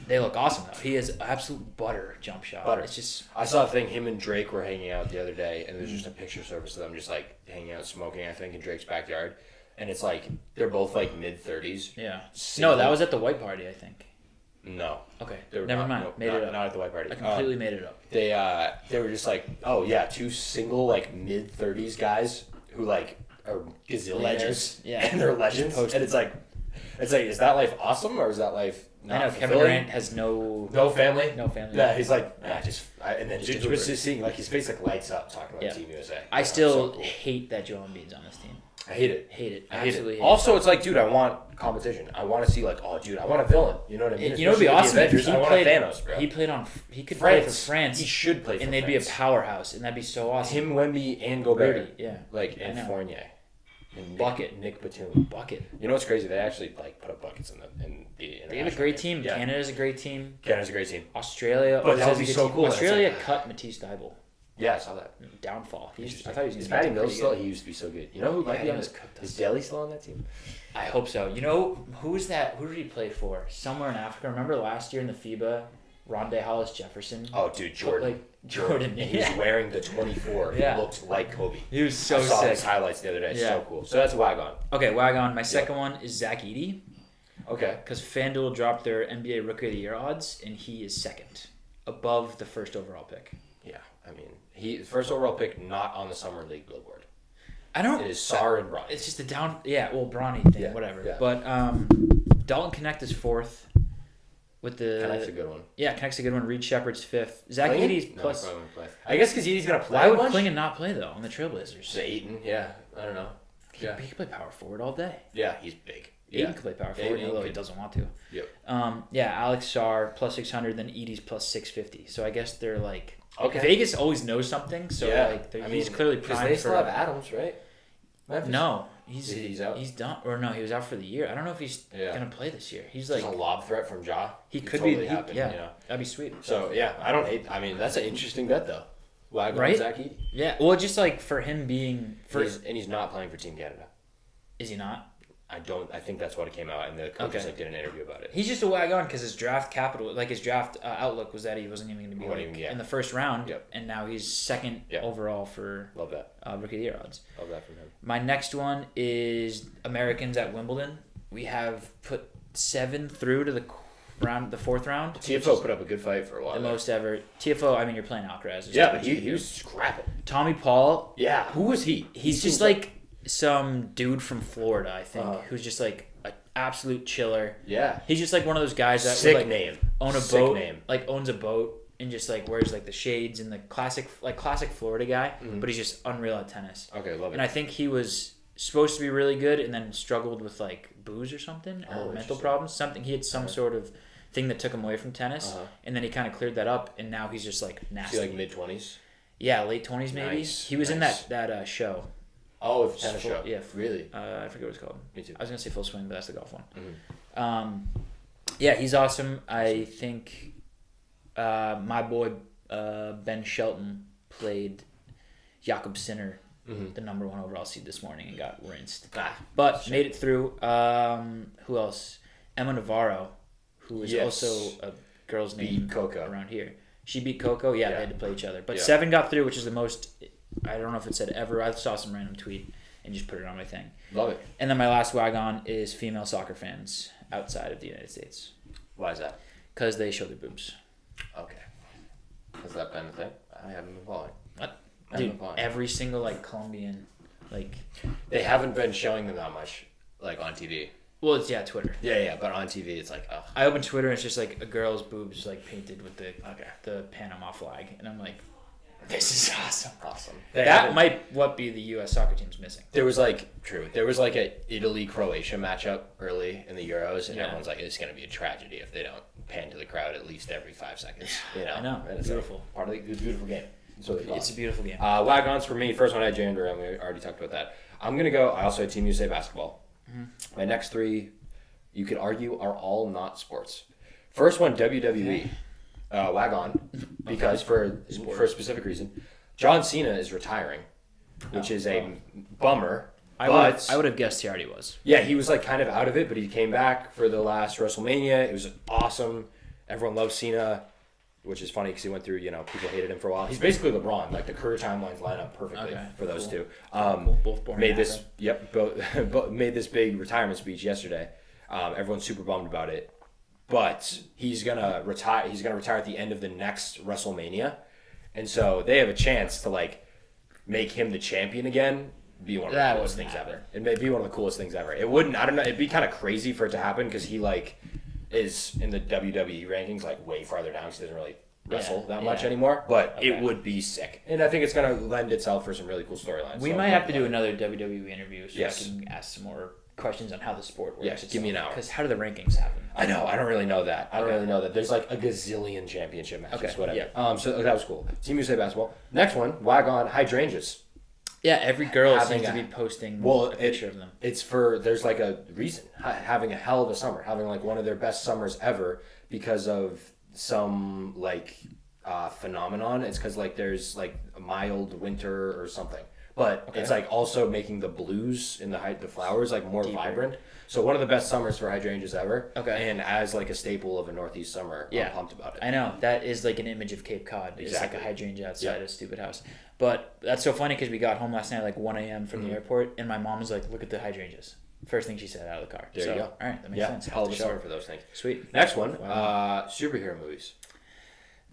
They look awesome, though. He has absolute butter jump shot. It's just... I saw a thing, him and Drake were hanging out the other day, and there's just a picture surface of them just, like, hanging out smoking, I think, in Drake's backyard. And it's, like, they're both, like, mid-30s. Yeah. No, that was at the white party, I think. No. Okay. Never mind. Made it up. Not at the white party. I completely made it up. They were just like, 2 single, like, mid-30s guys who, like, are gazillionaires. Yeah. And they're legends. And it's like, is that life awesome or is that life not I know, Kevin Durant has no family. No family. Yeah, he's like, and then just seeing, like, his face, like, lights up talking about Team USA. I still hate that Joel Embiid's on this team. I hate it. Absolutely hate it. Also, it's like, dude, I want competition. I want to see, like, oh, dude, I want a villain. You know what I mean? You know, it'd be awesome if he played. Thanos, bro. He could play for France. He should play for France. And they'd be a powerhouse, and that'd be so awesome. Him, Wemby, and Gobert. Yeah. Like, and Fournier. And Bucket. Nick Batum. Bucket. You know what's crazy? They actually, like, put up buckets in the They have a great team. Yeah. Canada's a great team. Australia. But that would be so cool. Australia cut Matisse Thybulle. Yeah, I saw that. Downfall. I thought he was going to be Patty Mills still? He used to be so good. You know who might be on this? Is Delhi still on that team? I hope so. You know, who is that? Who did he play for? Somewhere in Africa. Remember last year in the FIBA, Rondé Hollis Jefferson? Oh, dude, Jordan. Jordan. He was wearing the 24. He looked like Kobe. He was so sick. I saw his highlights the other day. Yeah. So cool. So that's Wagon. Okay, Wagon. My second one is Zach Edey. Okay. Because FanDuel dropped their NBA Rookie of the Year odds, and he is second, above the first overall pick. Yeah, I mean, first overall pick, not on the Summer League billboard. I don't. It is Sarr and Bronny. It's just a down. Yeah, well, Bronny thing, whatever. Yeah. But Dalton Knecht is fourth. With the Knecht's a good one. Yeah, Knecht's a good one. Reed Shepard's fifth. Zach Edey's plus. No, probably won't play. I guess because Edey's gonna play. Why would Klingon not play though on the Trailblazers? The Ayton, yeah, I don't know. He could play power forward all day. Yeah, he's big. Ayton could play power forward, although he doesn't want to. Yep. Alex Sarr plus 600, then Edey's plus 650. So I guess they're like. Okay. Vegas always knows something, so he's clearly primed for. They still have Adams, right? Memphis? No, he's out. He's done, or no, he was out for the year. I don't know if he's gonna play this year. He's like just a lob threat from Ja. He could totally be. Happen, yeah, you know? That'd be sweet. So I don't hate. I mean, that's an interesting bet though. Wagon right? Zach Edey. Yeah, well, just like for him being he's not playing for Team Canada. Is he not? I think that's what it came out, and the coach just did an interview about it. He's just a Wagon because his draft capital, like his draft outlook was that he wasn't even going to be in the first round, and now he's second overall for love that Rookie of the Year odds. Love that from him. My next one is Americans at Wimbledon. We have put 7 through to the fourth round. TFO put up a good fight for a while. The most ever. TFO. I mean, you're playing Alcaraz. Yeah, but he was scrapping. Tommy Paul. Yeah, who was he? He's just like some dude from Florida, I think, who's just like an absolute chiller. Yeah. He's just like one of those guys that sick would, like, name. Own a sick boat, name. like owns a boat and just like wears like the shades and the classic Florida guy, but he's just unreal at tennis. Okay, love it. And I think he was supposed to be really good and then struggled with like booze or something or mental problems. Something he had some sort of thing that took him away from tennis, and then he kind of cleared that up, and now he's just like nasty. Is he like mid-20s? Yeah, late 20s maybe. Nice. He was in that show. Oh, the tennis show. Yeah, really. I forget what it's called. Me too. I was gonna say Full Swing, but that's the golf one. Yeah, he's awesome. I think my boy Ben Shelton played Jakob Sinner, the number 1 overall seed this morning, and got rinsed. But made it through. Who else? Emma Navarro, who is also a girl's name around here. She beat Coco. Yeah, they had to play each other. But 7 got through, which is the most. I don't know if it said ever. I saw some random tweet and just put it on my thing. Love it. And then my last WagOn is female soccer fans outside of the United States. Why is that? Because they show their boobs. Okay. Has that been a thing? I haven't been following. What? Dude, every single Colombian, they haven't been showing them that much, on TV. Well, it's Twitter. Yeah, but on TV it's like, ugh. I open Twitter and it's just a girl's boobs painted with the Panama flag, and I'm like, this is awesome. Awesome. That might be the U.S. soccer team's missing. There was true. There was a Italy-Croatia matchup early in the Euros, and everyone's like, it's going to be a tragedy if they don't pan to the crowd at least every 5 seconds. I know. It's beautiful. Part of the beautiful game. It's a beautiful game. WagOns for me. First one I had Jander, and we already talked about that. I'm going to go. I also had Team USA basketball. Mm-hmm. My next 3, you could argue, are all not sports. First one, WWE. WagOn, because for a specific reason, John Cena is retiring, which is a bummer. I would have guessed he already was. Yeah, he was kind of out of it, but he came back for the last WrestleMania. It was awesome. Everyone loves Cena, which is funny because he went through, people hated him for a while. He's basically LeBron. The career timelines line up perfectly for those two. Both born made this made this big retirement speech yesterday. Everyone's super bummed about it. But he's gonna retire. He's gonna retire at the end of the next WrestleMania, and so they have a chance to make him the champion again. Be one of the coolest things ever. It may be one of the coolest things ever. It wouldn't. I don't know. It'd be kind of crazy for it to happen because he is in the WWE rankings way farther down because he doesn't really wrestle that much anymore. But it would be sick, and I think it's gonna lend itself for some really cool storylines. We might have to do another WWE interview so I can ask some more questions on how the sport works. Yes, give me an hour. Because how do the rankings happen? I know. I don't really know that. There's a gazillion championship matches. Whatever. Yeah. So that was cool. Team USA basketball. Next one, WagOn hydrangeas. Yeah, every girl seems to be posting a picture of them. It's there's a reason. Having a hell of a summer. Having one of their best summers ever because of some phenomenon. It's because there's a mild winter or something. But it's also making the blues in the flowers more deeper. Vibrant. So one of the best summers for hydrangeas ever. Okay. And as a staple of a Northeast summer, I'm pumped about it. I know. That is an image of Cape Cod. Exactly. It's a hydrangea outside a stupid house. But that's so funny because we got home last night at 1 a.m. from the airport, and my mom was like, look at the hydrangeas. First thing she said out of the car. There you go. All right, that makes sense. Hell of a summer for those things. Sweet. Next one, superhero movies.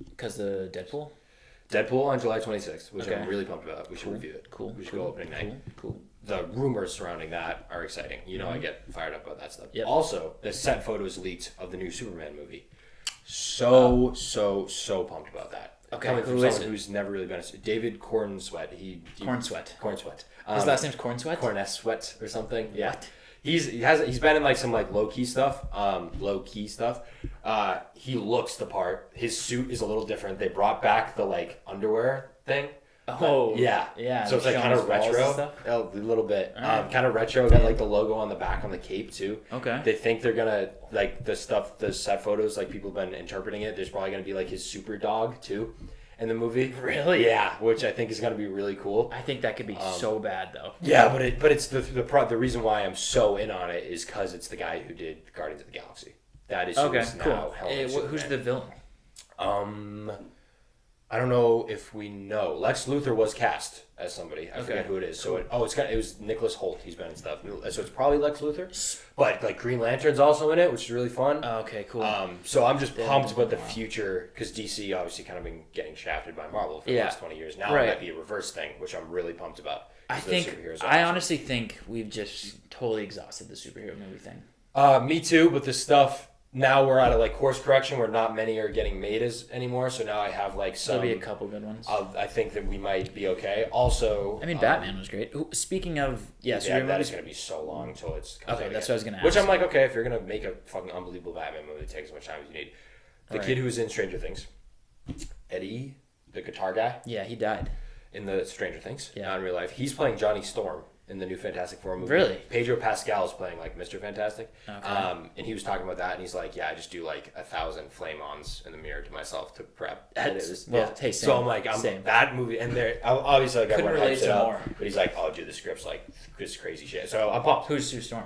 Because the Deadpool? Deadpool on July 26th, which I'm really pumped about. We should review it. Cool. We should go opening night. Cool. The rumors surrounding that are exciting. I get fired up about that stuff. Yep. Also, the set photos leaked of the new Superman movie. So pumped about that. Okay. Coming from someone who's never really been David Cornsweet. Cornsweet. His last name's Cornsweet? Cornsweet or something. Yeah. What? He's been in some low key stuff. He looks the part. His suit is a little different. They brought back the underwear thing. Oh yeah. So it's kind of retro. A little bit. Kind of retro. Got the logo on the back on the cape too. Okay. They think they're gonna the set photos. People have been interpreting it. There's probably gonna be his super dog too. In the movie. Really? Yeah, which I think is going to be really cool. I think that could be so bad though. Yeah, but it's the reason why I'm so in on it is because it's the guy who did Guardians of the Galaxy. That is cool. Now who's the villain? I don't know if we know. Lex Luthor was cast as somebody. I forget who it is. So it was Nicholas Hoult. He's been in stuff. So it's probably Lex Luthor. But Green Lantern's also in it, which is really fun. Okay, cool. So I'm just pumped about the future because DC obviously kind of been getting shafted by Marvel for the last 20 years. Now it might be a reverse thing, which I'm really pumped about. I honestly think we've just totally exhausted the superhero movie thing. Me too, but the stuff. Now we're out of course correction where not many are getting made anymore. So now I have some. There'll be a couple good ones. I think that we might be okay. Also, Batman was great. Speaking of, that is going to be so long until it's okay. That's what I was going to ask. Which I'm okay, if you're going to make a fucking unbelievable Batman movie, take as much time as you need. The kid who was in Stranger Things, Eddie, the guitar guy. Yeah, he died in the Stranger Things. Yeah, not in real life. He's playing Johnny Storm in the new Fantastic Four movie. Really? Pedro Pascal is playing like Mr. Fantastic. Okay. And he was talking about that, and he's like, yeah, I just do like 1,000 flame-ons in the mirror to myself to prep. Hey, same, so I'm like, that movie, and there obviously like everyone hypes it up, but he's like, oh, dude, the script's like this crazy shit. So I'm pumped. Who's Sue Storm?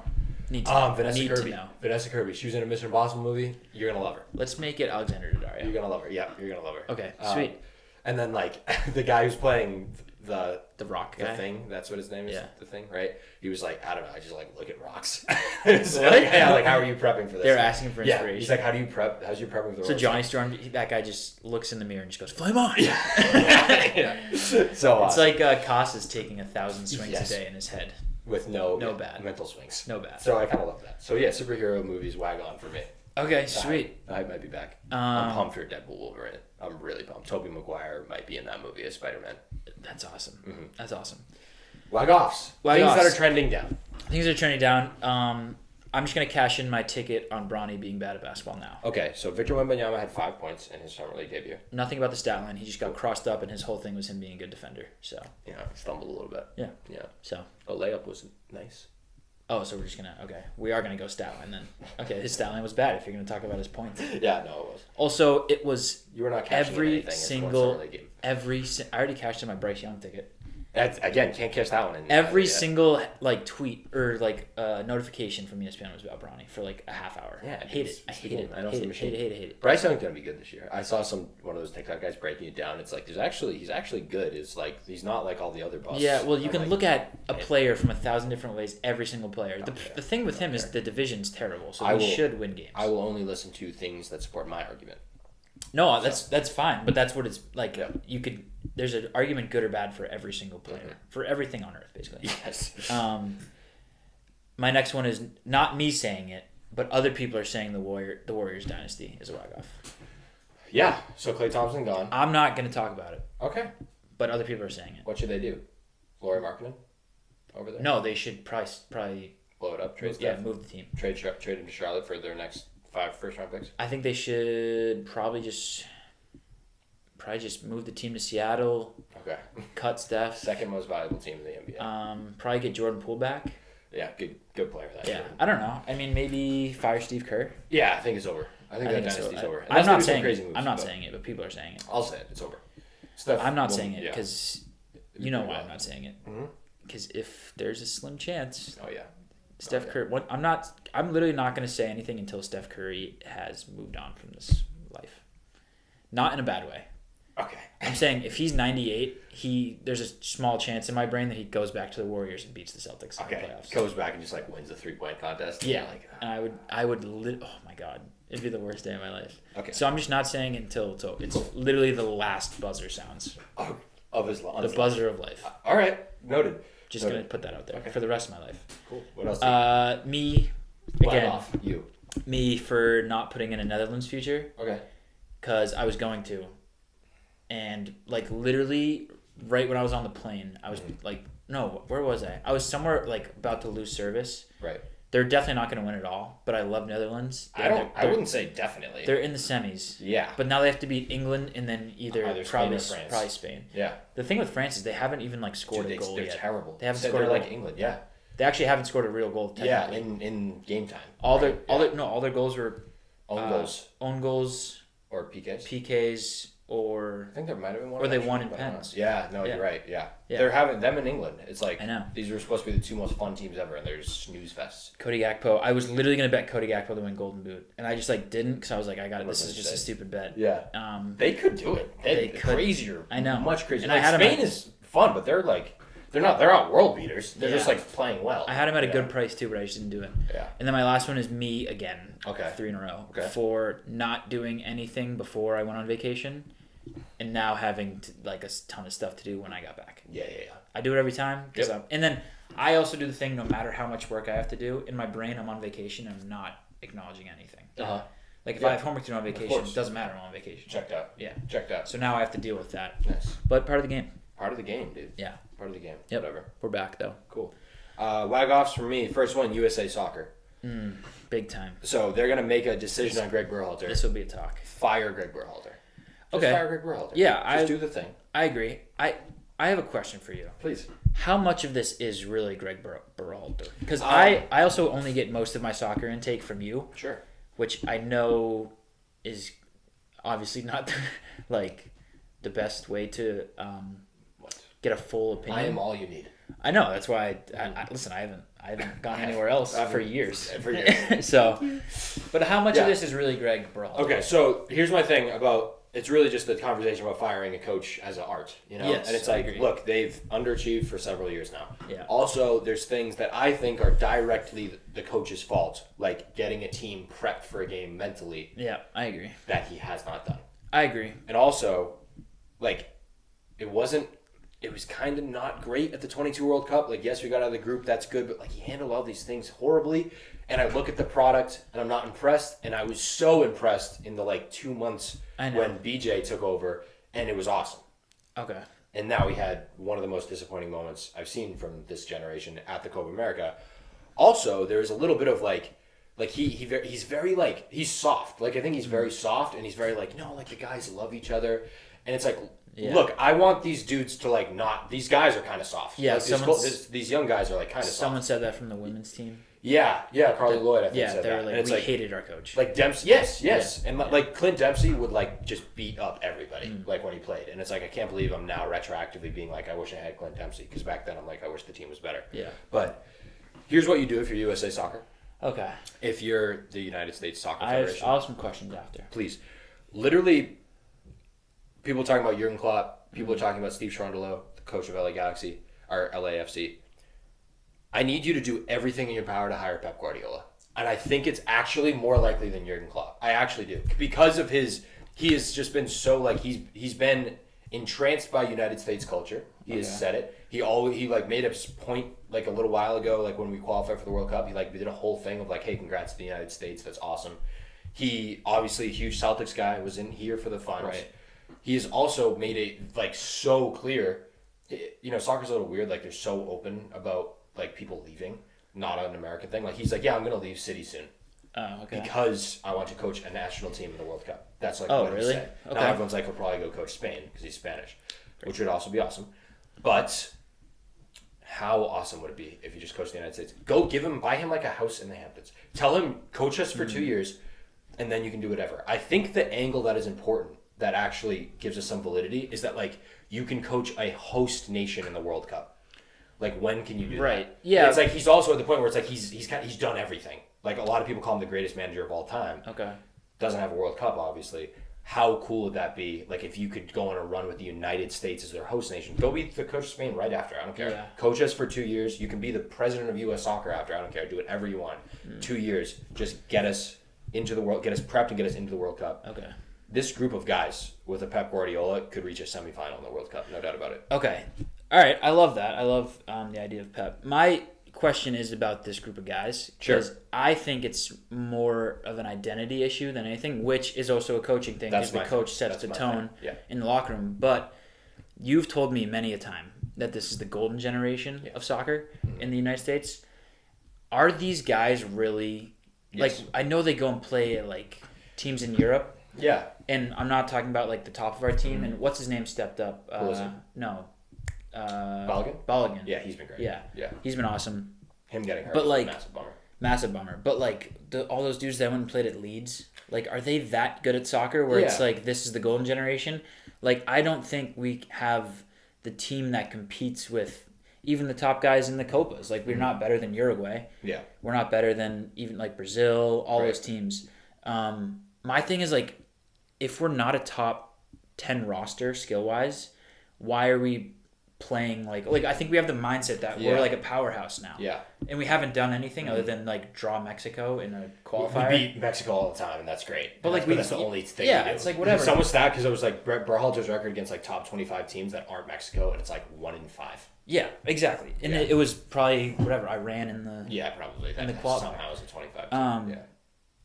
Vanessa Kirby. Vanessa Kirby. She was in a Mission Impossible movie. You're gonna love her. Let's make it Alexander Daddario. You're gonna love her. Yeah, you're gonna love her. Okay, sweet. And then like the guy who's playing the rock guy. The Thing, that's what his name is. Yeah. The Thing, right? He was like, I don't know, I just like look at rocks. So, like, yeah, like how are you prepping for this? They're asking for inspiration. Yeah, he's like, how do you prep? How's your prepping for the So Johnny Storm, that guy just looks in the mirror and just goes, flame on. Yeah. So it's like Casas taking 1,000 swings a day in his head. With no bad mental swings. No bad. So I kind of love that. So yeah, superhero movies, WagOn for me. Okay, sweet. I might be back. I'm pumped for Deadpool Wolverine. I'm really pumped. Tobey Maguire might be in that movie as Spider-Man. That's awesome. Mm-hmm. That's awesome. WagOFFs. Things that are trending down. Things are trending down. I'm just going to cash in my ticket on Bronny being bad at basketball now. Okay, so Victor Wembanyama had 5 points in his summer league debut. Nothing about the stat line. He just got crossed up, and his whole thing was him being a good defender. So yeah, he stumbled a little bit. Yeah. So a layup was nice. Oh, so we're just going to... Okay, we are going to go stat line then. Okay, his stat line was bad if you're going to talk about his points. Yeah, no, it was. Also, it was... You were not cashing every single... I already cashed in my Bryce Young ticket. Again, can't catch that one. Every single like tweet or like notification from ESPN was about Bronny for like a half hour. Yeah, I hate it. I hate it. Hate it. Bryce Young's gonna be good this year. I saw one of those TikTok guys breaking it down. It's like he's actually good. It's like he's not like all the other busts. Yeah, well, you can look at a player from 1,000 different ways. Every single player. The thing with him is the division's terrible, so he should win games. I will only listen to things that support my argument. No, that's fine, but that's what it's like. Yeah. You could. There's an argument, good or bad, for every single player, for everything on earth, basically. Yes. My next one is not me saying it, but other people are saying the Warriors dynasty is a WagOff. Yeah. So Klay Thompson gone. I'm not going to talk about it. Okay. But other people are saying it. What should they do? Lauri Markkanen over there? No, they should probably blow it up. Move the team. Trade him to Charlotte for their next 5 first-round picks. I think they should probably just move the team to Seattle. Okay. Cut Steph. Second most valuable team in the NBA. Probably get Jordan Poole back. Yeah, good player. That yeah, I don't know. I mean, maybe fire Steve Kerr. Yeah, I think it's over. I think that dynasty's over. I'm not saying it. I'm not saying it, but people are saying it. I'll say it. It's over. I'm not saying it because you know why I'm not saying it. Because if there's a slim chance. Oh yeah. Steph Curry. I'm literally not going to say anything until Steph Curry has moved on from this life. Not in a bad way. Okay. I'm saying if he's 98, there's a small chance in my brain that he goes back to the Warriors and beats the Celtics in the playoffs. Goes back and just like wins the 3-point contest. Yeah. And I would oh my God, it'd be the worst day of my life. Okay. So I'm just not saying it until it's literally the last buzzer sounds. Of his life. The buzzer of life. All right. Noted. Just gonna put that out there for the rest of my life. Cool. What else? Me again. You. Me for not putting in a Netherlands future. Okay. Because I was going to. And, like, literally, right when I was on the plane, I was, no, where was I? I was somewhere, about to lose service. Right. They're definitely not going to win it all, but I love Netherlands. I wouldn't say definitely. They're in the semis. Yeah. But now they have to beat England and then either probably Spain. Yeah. The thing with France is they haven't even, scored a goal yet. They're terrible. They haven't scored like England, yeah. They actually haven't scored a real goal, technically. Yeah, in game time. All their goals were... Own goals. Or PKs. PKs. Or I think there might have been one. Or they won in pens. Yeah, no, you're right. Yeah. They're having them in England. It's like I know these were supposed to be the 2 most fun teams ever, and there's snooze fests. Cody Gakpo. I was literally gonna bet Cody Gakpo to win Golden Boot, and I just didn't because I was like, I got it. This is just a stupid bet. Yeah. They could do it. They could. Crazier. I know. Much crazier. And I had Spain is fun, but they're not world beaters. They're just playing well. I had him at a good price too, but I just didn't do it. Yeah. And then my last one is me again. Okay. 3 in a row. Okay. For not doing anything before I went on vacation. And now having a ton of stuff to do when I got back. Yeah. I do it every time. And then I also do the thing no matter how much work I have to do. In my brain, I'm on vacation and I'm not acknowledging anything. Uh-huh. If I have homework to do on vacation, it doesn't matter. I'm on vacation. Checked out. Yeah. Checked out. So now I have to deal with that. Nice. But part of the game. Part of the game, dude. Yeah. Part of the game. Yep. Whatever. We're back, though. Cool. WagOffs for me. First one, USA Soccer. Big time. So they're going to make a decision on Greg Berhalter. This will be a talk. Fire Greg Berhalter. Okay. Fire Greg Berhalter. Yeah. Just do the thing. I agree. I have a question for you. Please. how much of this is really Greg Berhalter? Because I also only get most of my soccer intake from you. Sure. Which I know is obviously not like the best way to get a full opinion. I am all you need. I know, that's why I listen. I haven't gone anywhere else for years. For years. So, but how much of this is really Greg Berhalter? Okay, so here's my thing about. It's really just the conversation about firing a coach as an art, you know? Yes, and it's like, look, they've underachieved for several years now. Yeah. Also, there's things that I think are directly the coach's fault, like getting a team prepped for a game mentally. Yeah, I agree. That he has not done. I agree. And also, like, it was kind of not great at the 22 World Cup. Like, yes, we got out of the group, that's good, but like he handled all these things horribly. And I look at the product and I'm not impressed. And I was so impressed in the like 2 months when BJ took over, and it was awesome. Okay. And now we had one of the most disappointing moments I've seen from this generation at the Copa America. Also, there's a little bit of like he's very like, he's soft. Like, I think he's very soft, and he's very like, no, like the guys love each other. And it's like, look, I want these dudes to like not, these guys are kind of soft. Yeah, like, these young guys are like kind of soft. Someone said that from the women's team. Yeah, Carly Lloyd, I think, said they were that. like, and it's we like, hated our coach. Like Dempsey, yes. And like Clint Dempsey would like just beat up everybody like when he played. And it's like, I can't believe I'm now retroactively being like, I wish I had Clint Dempsey, because back then I'm like, I wish the team was better. Yeah. But here's what you do if you're USA Soccer. Okay. If you're the United States Soccer Federation. I'll have some questions after. Please. Literally, people are talking about Jurgen Klopp. People are talking about Steve Cherundolo, the coach of LA Galaxy, or LAFC. I need you to do everything in your power to hire Pep Guardiola. And I think it's actually more likely than Jurgen Klopp. I actually do. Because of he has just been so, like, he's been entranced by United States culture. He has said it. He like made a point like a little while ago, like when we qualified for the World Cup, he like did a whole thing of like, hey, congrats to the United States. That's awesome. He, obviously a huge Celtics guy, was in here for the finals. Right. He has also made it like so clear. You know, soccer's a little weird. Like, they're so open about like people leaving, not an American thing. Like, he's like, yeah, I'm gonna leave City soon. Oh, okay. Because I want to coach a national team in the World Cup. That's like what he really? said. Okay. Now everyone's like, he'll probably go coach Spain because he's Spanish, which would also be awesome. But how awesome would it be if you just coached the United States? Buy him like a house in the Hamptons. Tell him, coach us for 2 years, and then you can do whatever. I think the angle that is important, that actually gives us some validity, is that like you can coach a host nation in the World Cup. Like, when can you do that? Right. Yeah. And it's like he's also at the point where it's like he's done everything. Like, a lot of people call him the greatest manager of all time. Okay. Doesn't have a World Cup, obviously. How cool would that be? Like, if you could go on a run with the United States as their host nation, go be the coach of Spain right after. I don't care. Yeah. Coach us for 2 years. You can be the president of U.S. Soccer after. I don't care. Do whatever you want. 2 years. Just get us into the world. Get us prepped and get us into the World Cup. Okay. This group of guys with a Pep Guardiola could reach a semifinal in the World Cup. No doubt about it. Okay. All right. I love that. I love the idea of Pep. My question is about this group of guys. Because I think it's more of an identity issue than anything, which is also a coaching thing, because the coach sets the tone in the locker room. But you've told me many a time that this is the golden generation of soccer in the United States. Are these guys really... Like, I know they go and play at, like, teams in Europe. Yeah. And I'm not talking about, like, the top of our team. And what's his name stepped up? No. Balogun? Yeah, he's been great. Yeah. He's been awesome. Him getting hurt, but like, massive bummer. But like, all those dudes that went and played at Leeds, like, are they that good at soccer where it's like, this is the golden generation? Like, I don't think we have the team that competes with even the top guys in the Copas. Like, we're not better than Uruguay. Yeah. We're not better than even like Brazil, all those teams. My thing is, like, if we're not a top 10 roster skill-wise, why are we playing like I think we have the mindset that we're like a powerhouse now. Yeah. And we haven't done anything other than like draw Mexico in a qualifier. We beat Mexico all the time, and that's great. But like, that's the only thing. Yeah, it's like whatever. Some was that because it was like Berhalter's record against like top 25 teams that aren't Mexico, and it's like 1 in 5. Yeah, exactly. And it was probably whatever Iran in the probably in the qualifier. Somehow it was a 25.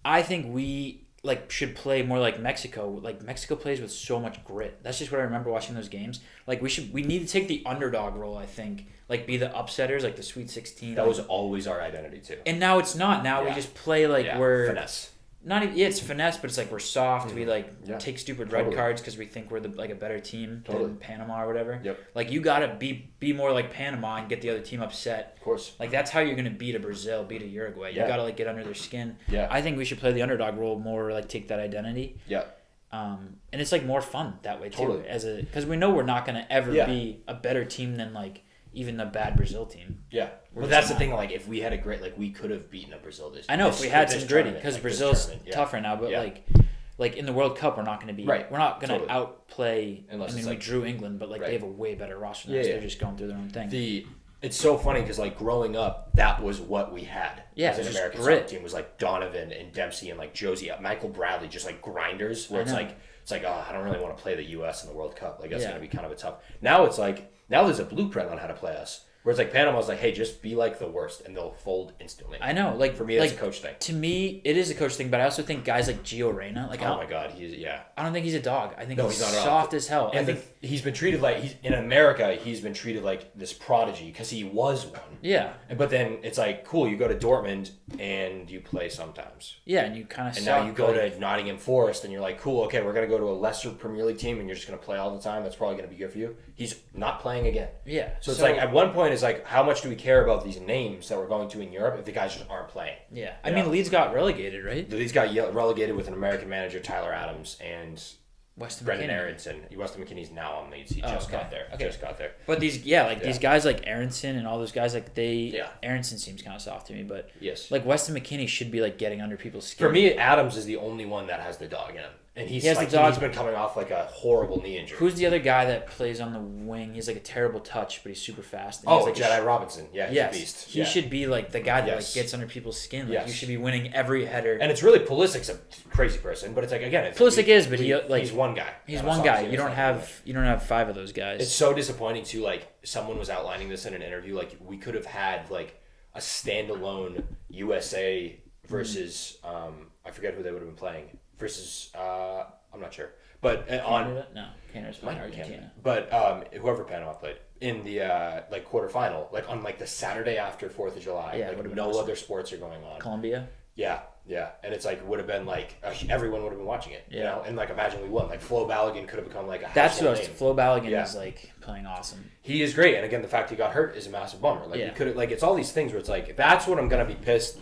I think we should play more like Mexico. Like, Mexico plays with so much grit. That's just what I remember watching those games. Like, we need to take the underdog role, I think. Like, be the upsetters, like the Sweet 16. That was always our identity too. And now it's not. Now we just play like we're finesse. not even, it's finesse, but it's like we're soft. We take stupid red cards because we think we're a better team than Panama or whatever. Yep. Like you gotta be more like Panama and get the other team upset. Of course. Like that's how you're gonna beat a Brazil, beat a Uruguay. You gotta get under their skin. Yeah. I think we should play the underdog role more, take that identity. Yeah. And it's more fun that way too. Totally. Because we know we're not gonna ever be a better team than even the bad Brazil team. Yeah. But that's the thing, if we had a great, we could have beaten a Brazil this. I know if we had some gritty, because Brazil's tough right now, but in the World Cup, we're not going to be. Right. We're not going to outplay. We drew England, but they have a way better roster than us. They're just going through their own thing. It's so funny because growing up, that was what we had. Yeah, as an American soccer team was Donovan and Dempsey and Josie, Michael Bradley, just grinders. Where it's I don't really want to play the U.S. in the World Cup. That's going to be kind of a tough. Now it's now there's a blueprint on how to play us. Whereas Panama's hey, just be the worst, and they'll fold instantly. I know. For me, that's a coach thing. To me, it is a coach thing, but I also think guys like Gio Reyna, oh my God, I don't think he's a dog. I think he's not soft as hell. And I think he's been treated in America, he's been treated like this prodigy because he was one. Yeah. But then it's cool, you go to Dortmund and you play sometimes. Yeah, and you kind of And now you go to Nottingham Forest and you're cool, okay, we're going to go to a lesser Premier League team and you're just going to play all the time. That's probably going to be good for you. He's not playing again. Yeah. So it's at one point it's how much do we care about these names that we're going to in Europe if the guys just aren't playing? Yeah. I mean, Leeds got relegated, right? Leeds got relegated with an American manager, Tyler Adams, and Brendan McKinney. Aronson. Weston McKinney's now on Leeds. He just got there. Okay. Just got there. But these guys like Aronson and all those guys, Aronson seems kind of soft to me, but yes, Weston McKinney should be getting under people's skin. For me, Adams is the only one that has the dog in him. And he's been coming off a horrible knee injury. Who's the other guy that plays on the wing? He's a terrible touch, but he's super fast. And Jedi Robinson. Yeah, he's a beast. He should be the guy that gets under people's skin. You should be winning every header. And it's really Pulisic's a crazy person, but it's Pulisic is, but he's one guy. He's one guy. You don't have five of those guys. It's so disappointing too. Someone was outlining this in an interview. We could have had a standalone USA versus I forget who they would have been playing versus I'm not sure, but Canada's playing Argentina. Canada. But whoever Panama played in the quarterfinal, on the Saturday after 4th of July, no other sports are going on. Colombia. Yeah, and it's would have been everyone would have been watching it, you know, and imagine we won. Flo Balogun could have become a that's what name. Flo Balogun is playing awesome. He is great, and again, the fact he got hurt is a massive bummer. You could have it's all these things where it's that's what I'm gonna be pissed.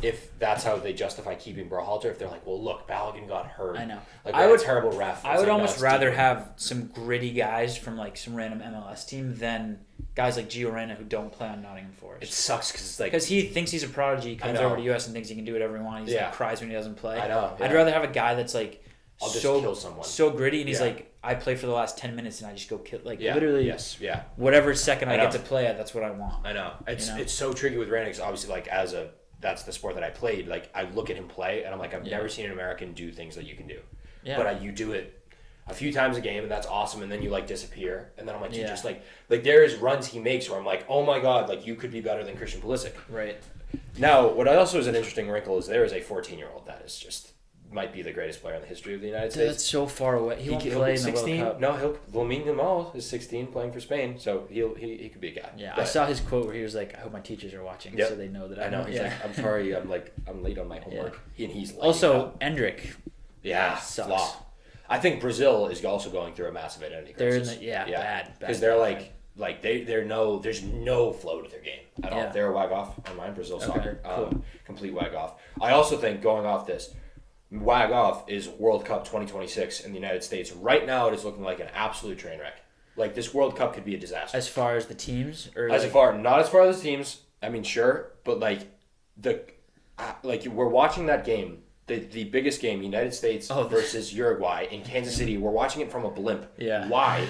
If that's how they justify keeping Berhalter, if they're well, look, Balogun got hurt. I know. I would terrible ref. I would almost rather have some gritty guys from some random MLS team than guys like Gio Reyna who don't play on Nottingham Forest. It sucks because because he thinks he's a prodigy, comes over to US and thinks he can do whatever he wants. He cries when he doesn't play. I know. Yeah. I'd rather have a guy that's I'll just kill someone. So gritty, and he's I play for the last 10 minutes and I just go kill literally. Yes. Yeah. Whatever second I get to play at, that's what I want. I know. It's so tricky with Reyna because obviously that's the sport that I played. I look at him play and I'm I've never seen an American do things that you can do. Yeah. But you do it a few times a game and that's awesome, and then you disappear, and then I'm you just there is runs he makes where I'm oh my God, you could be better than Christian Pulisic. Right. Now, what also is an interesting wrinkle is there is a 14-year-old that is just might be the greatest player in the history of the United States. That's so far away. He won't play in the World Cup. No, Lamine Yamal is 16 playing for Spain, so he could be a guy. Yeah, but I saw his quote where he was I hope my teachers are watching so they know that I know. He's I'm sorry, I'm late on my homework. And he's also Endrick. Yeah, sucks. Flop. I think Brazil is also going through a massive identity crisis. They're bad. Because they're there's no flow to their game at all. They're a WagOFF on mine, Brazil soccer. Cool. Complete WagOFF. I also think going off this, WagOFF is World Cup 2026 in the United States. Right now, it is looking like an absolute train wreck. This World Cup could be a disaster. As far as the teams, or not as far as the teams. I mean, sure, but we're watching that game. The biggest game, United States versus Uruguay in Kansas City. We're watching it from a blimp. Yeah. Why?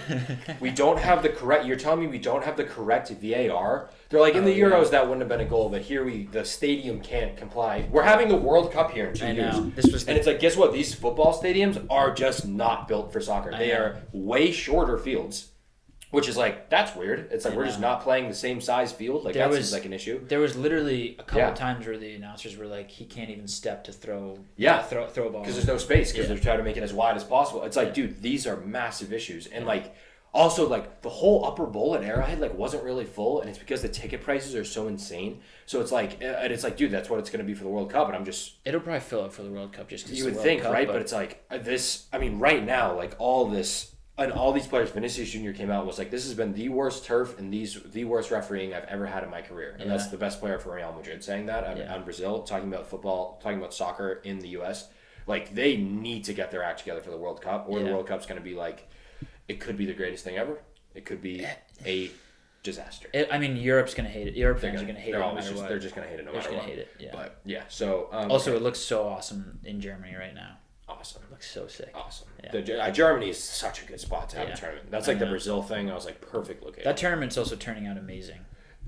We don't have the correct. You're telling me we don't have the correct VAR? They're in the Euros that wouldn't have been a goal, but here the stadium can't comply. We're having the World Cup here in 2 years. And it's guess what? These football stadiums are just not built for soccer. They are way shorter fields. Which is that's weird. It's we're just not playing the same size field. That seems like an issue. There was literally a couple times where the announcers were he can't even step to throw throw a ball. Because there's no space, because they're trying to make it as wide as possible. It's dude, these are massive issues. And Also, like, the whole upper bowl at Arrowhead, like, wasn't really full, and it's because the ticket prices are so insane. So it's like, dude, that's what it's going to be for the World Cup, and I'm just... It'll probably fill up for the World Cup just because you would think, Cup, right? But it's like, right now, like, all this... And all these players, Vinicius Jr. came out and was like, this has been the worst turf and the worst refereeing I've ever had in my career. And that's the best player for Real Madrid saying that on Brazil, talking about football, talking about soccer in the U.S. Like, they need to get their act together for the World Cup, or the World Cup's going to be like, it could be the greatest thing ever. It could be a disaster. Europe's going to hate it. Europe fans are going to hate it no matter what. They're just going to hate it no matter what. They're just going to hate it, But, yeah, so... also, it looks so awesome in Germany right now. Awesome. It looks so sick. Awesome. Yeah. Germany is such a good spot to have a tournament. That's like the Brazil thing. I was like, perfect location. That tournament's also turning out amazing.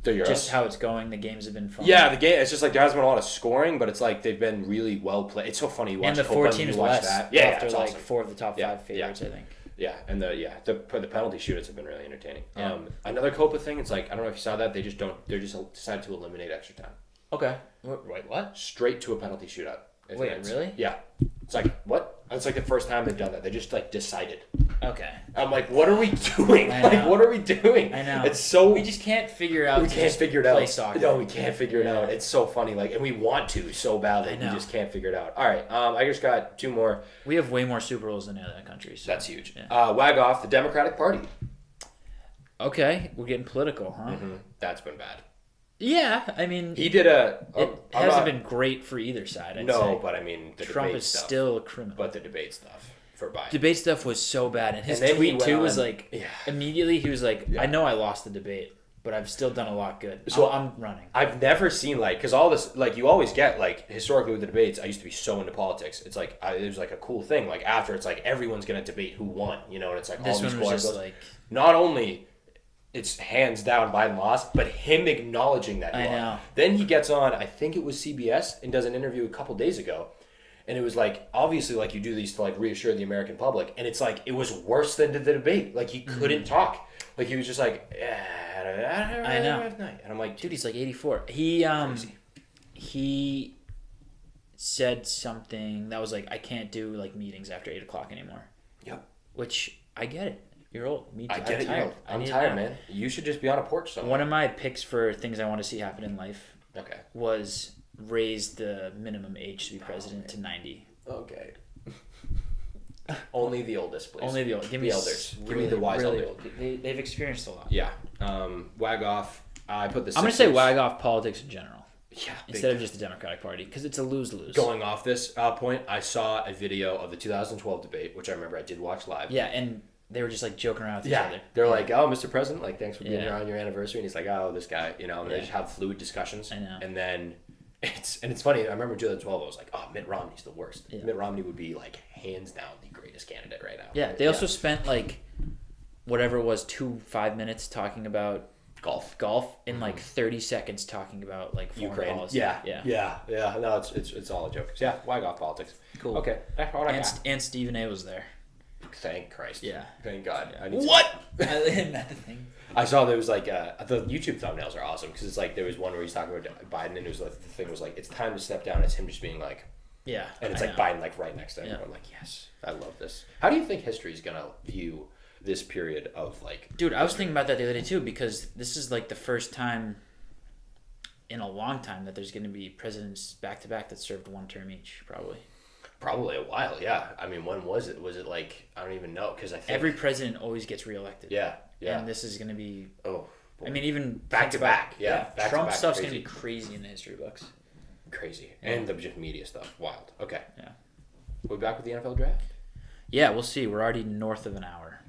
Just how it's going. The games have been fun. Yeah, the game. It's just like there hasn't been a lot of scoring, but it's like they've been really well played. It's so funny. You watch and the 4 teams less. That. Yeah, after like awesome. 4 of the top 5 favorites, I think. Yeah, and the penalty shootouts have been really entertaining. Yeah. Another Copa thing. It's like, I don't know if you saw that. They just decided to eliminate extra time. Okay. Wait, what? Straight to a penalty shootout. Wait, really? Yeah. It's like, what? It's like the first time they've done that. They just like decided. Okay. I'm like, what are we doing? Like, what are we doing? I know. It's so... We just can't figure out... We can't figure it out. Play soccer. No, we can't figure it out. It's so funny. Like, and we want to so badly. We just can't figure it out. All right. I just got 2 more. We have way more Super Bowls than the other countries. So. That's huge. Yeah. WagOFF, the Democratic Party. Okay. We're getting political, huh? Mm-hmm. That's been bad. Yeah, I mean... He did it hasn't been great for either side, I'd say. But I mean, the Trump debate is stuff, still a criminal. But the debate stuff for Biden. Debate stuff was so bad. And his tweet, too, was like... Yeah. Immediately, he was like, I know I lost the debate, but I've still done a lot good. So I'm running. I've never seen, like... Because all this... Like, you always get, like, historically with the debates, I used to be so into politics. It's like... it was like a cool thing. Like, after, it's like, everyone's going to debate who won. You know, and it's like... This all these one was just like... Not only... It's hands down Biden lost, but him acknowledging that he lost. know. Then he gets on, I think it was CBS, and does an interview a couple days ago. And it was like, obviously, like, you do these to, like, reassure the American public. And it's like, it was worse than the debate. Like, he couldn't talk. Like, he was just like, I know. And I'm like, dude, he's like 84. He said something that was like, I can't do, like, meetings after 8 o'clock anymore. Yep. Which, I get it. You're old. Me too. I get it. I'm tired, man. You should just be on a porch somewhere. One of my picks for things I want to see happen in life was raise the minimum age to be president to 90. Okay. Only the oldest, please. Only the old. Give me the elders. Really, give me the wise really, old. They've experienced a lot. Yeah. WagOFF. I put this. I'm going to say WagOFF politics in general. Yeah. Instead of just the Democratic Party, because it's a lose-lose. Going off this point, I saw a video of the 2012 debate, which I remember I did watch live. Yeah, and they were just like joking around with each other. They're like, "Oh, Mr. President, like, thanks for being here on your anniversary." And he's like, "Oh, this guy," you know. And they just have fluid discussions. I know. And then it's funny. I remember 2012. I was like, "Oh, Mitt Romney's the worst." Yeah. Mitt Romney would be like hands down the greatest candidate right now. Yeah. They also spent like whatever it was 5 minutes talking about golf in like 30 seconds talking about like foreign Ukraine policy. Yeah. No, it's all a joke. So, yeah, WagOFF politics. Cool. Okay, that's all I got. And Stephen A was there. Thank Christ. Yeah. Thank God. Isn't that the thing? I saw there was like the YouTube thumbnails are awesome because it's like there was one where he's talking about Biden and it was like the thing was like it's time to step down. It's him just being like and it's like Biden like right next to him. Yeah. I'm like, yes, I love this. How do you think history is gonna view this period of like? Dude, I was thinking about that the other day too because this is like the first time in a long time that there's gonna be presidents back to back that served 1 term each, probably. Probably a while, yeah. I mean, when was it? Was it like I don't even know because I think every president always gets reelected. Yeah. And this is gonna be. Oh. Boy. I mean, even back to back. Yeah. Trump stuff's gonna be crazy in the history books. Crazy. And the just media stuff. Wild. Okay. Yeah. We'll be back with the NFL draft? Yeah, we'll see. We're already north of an hour.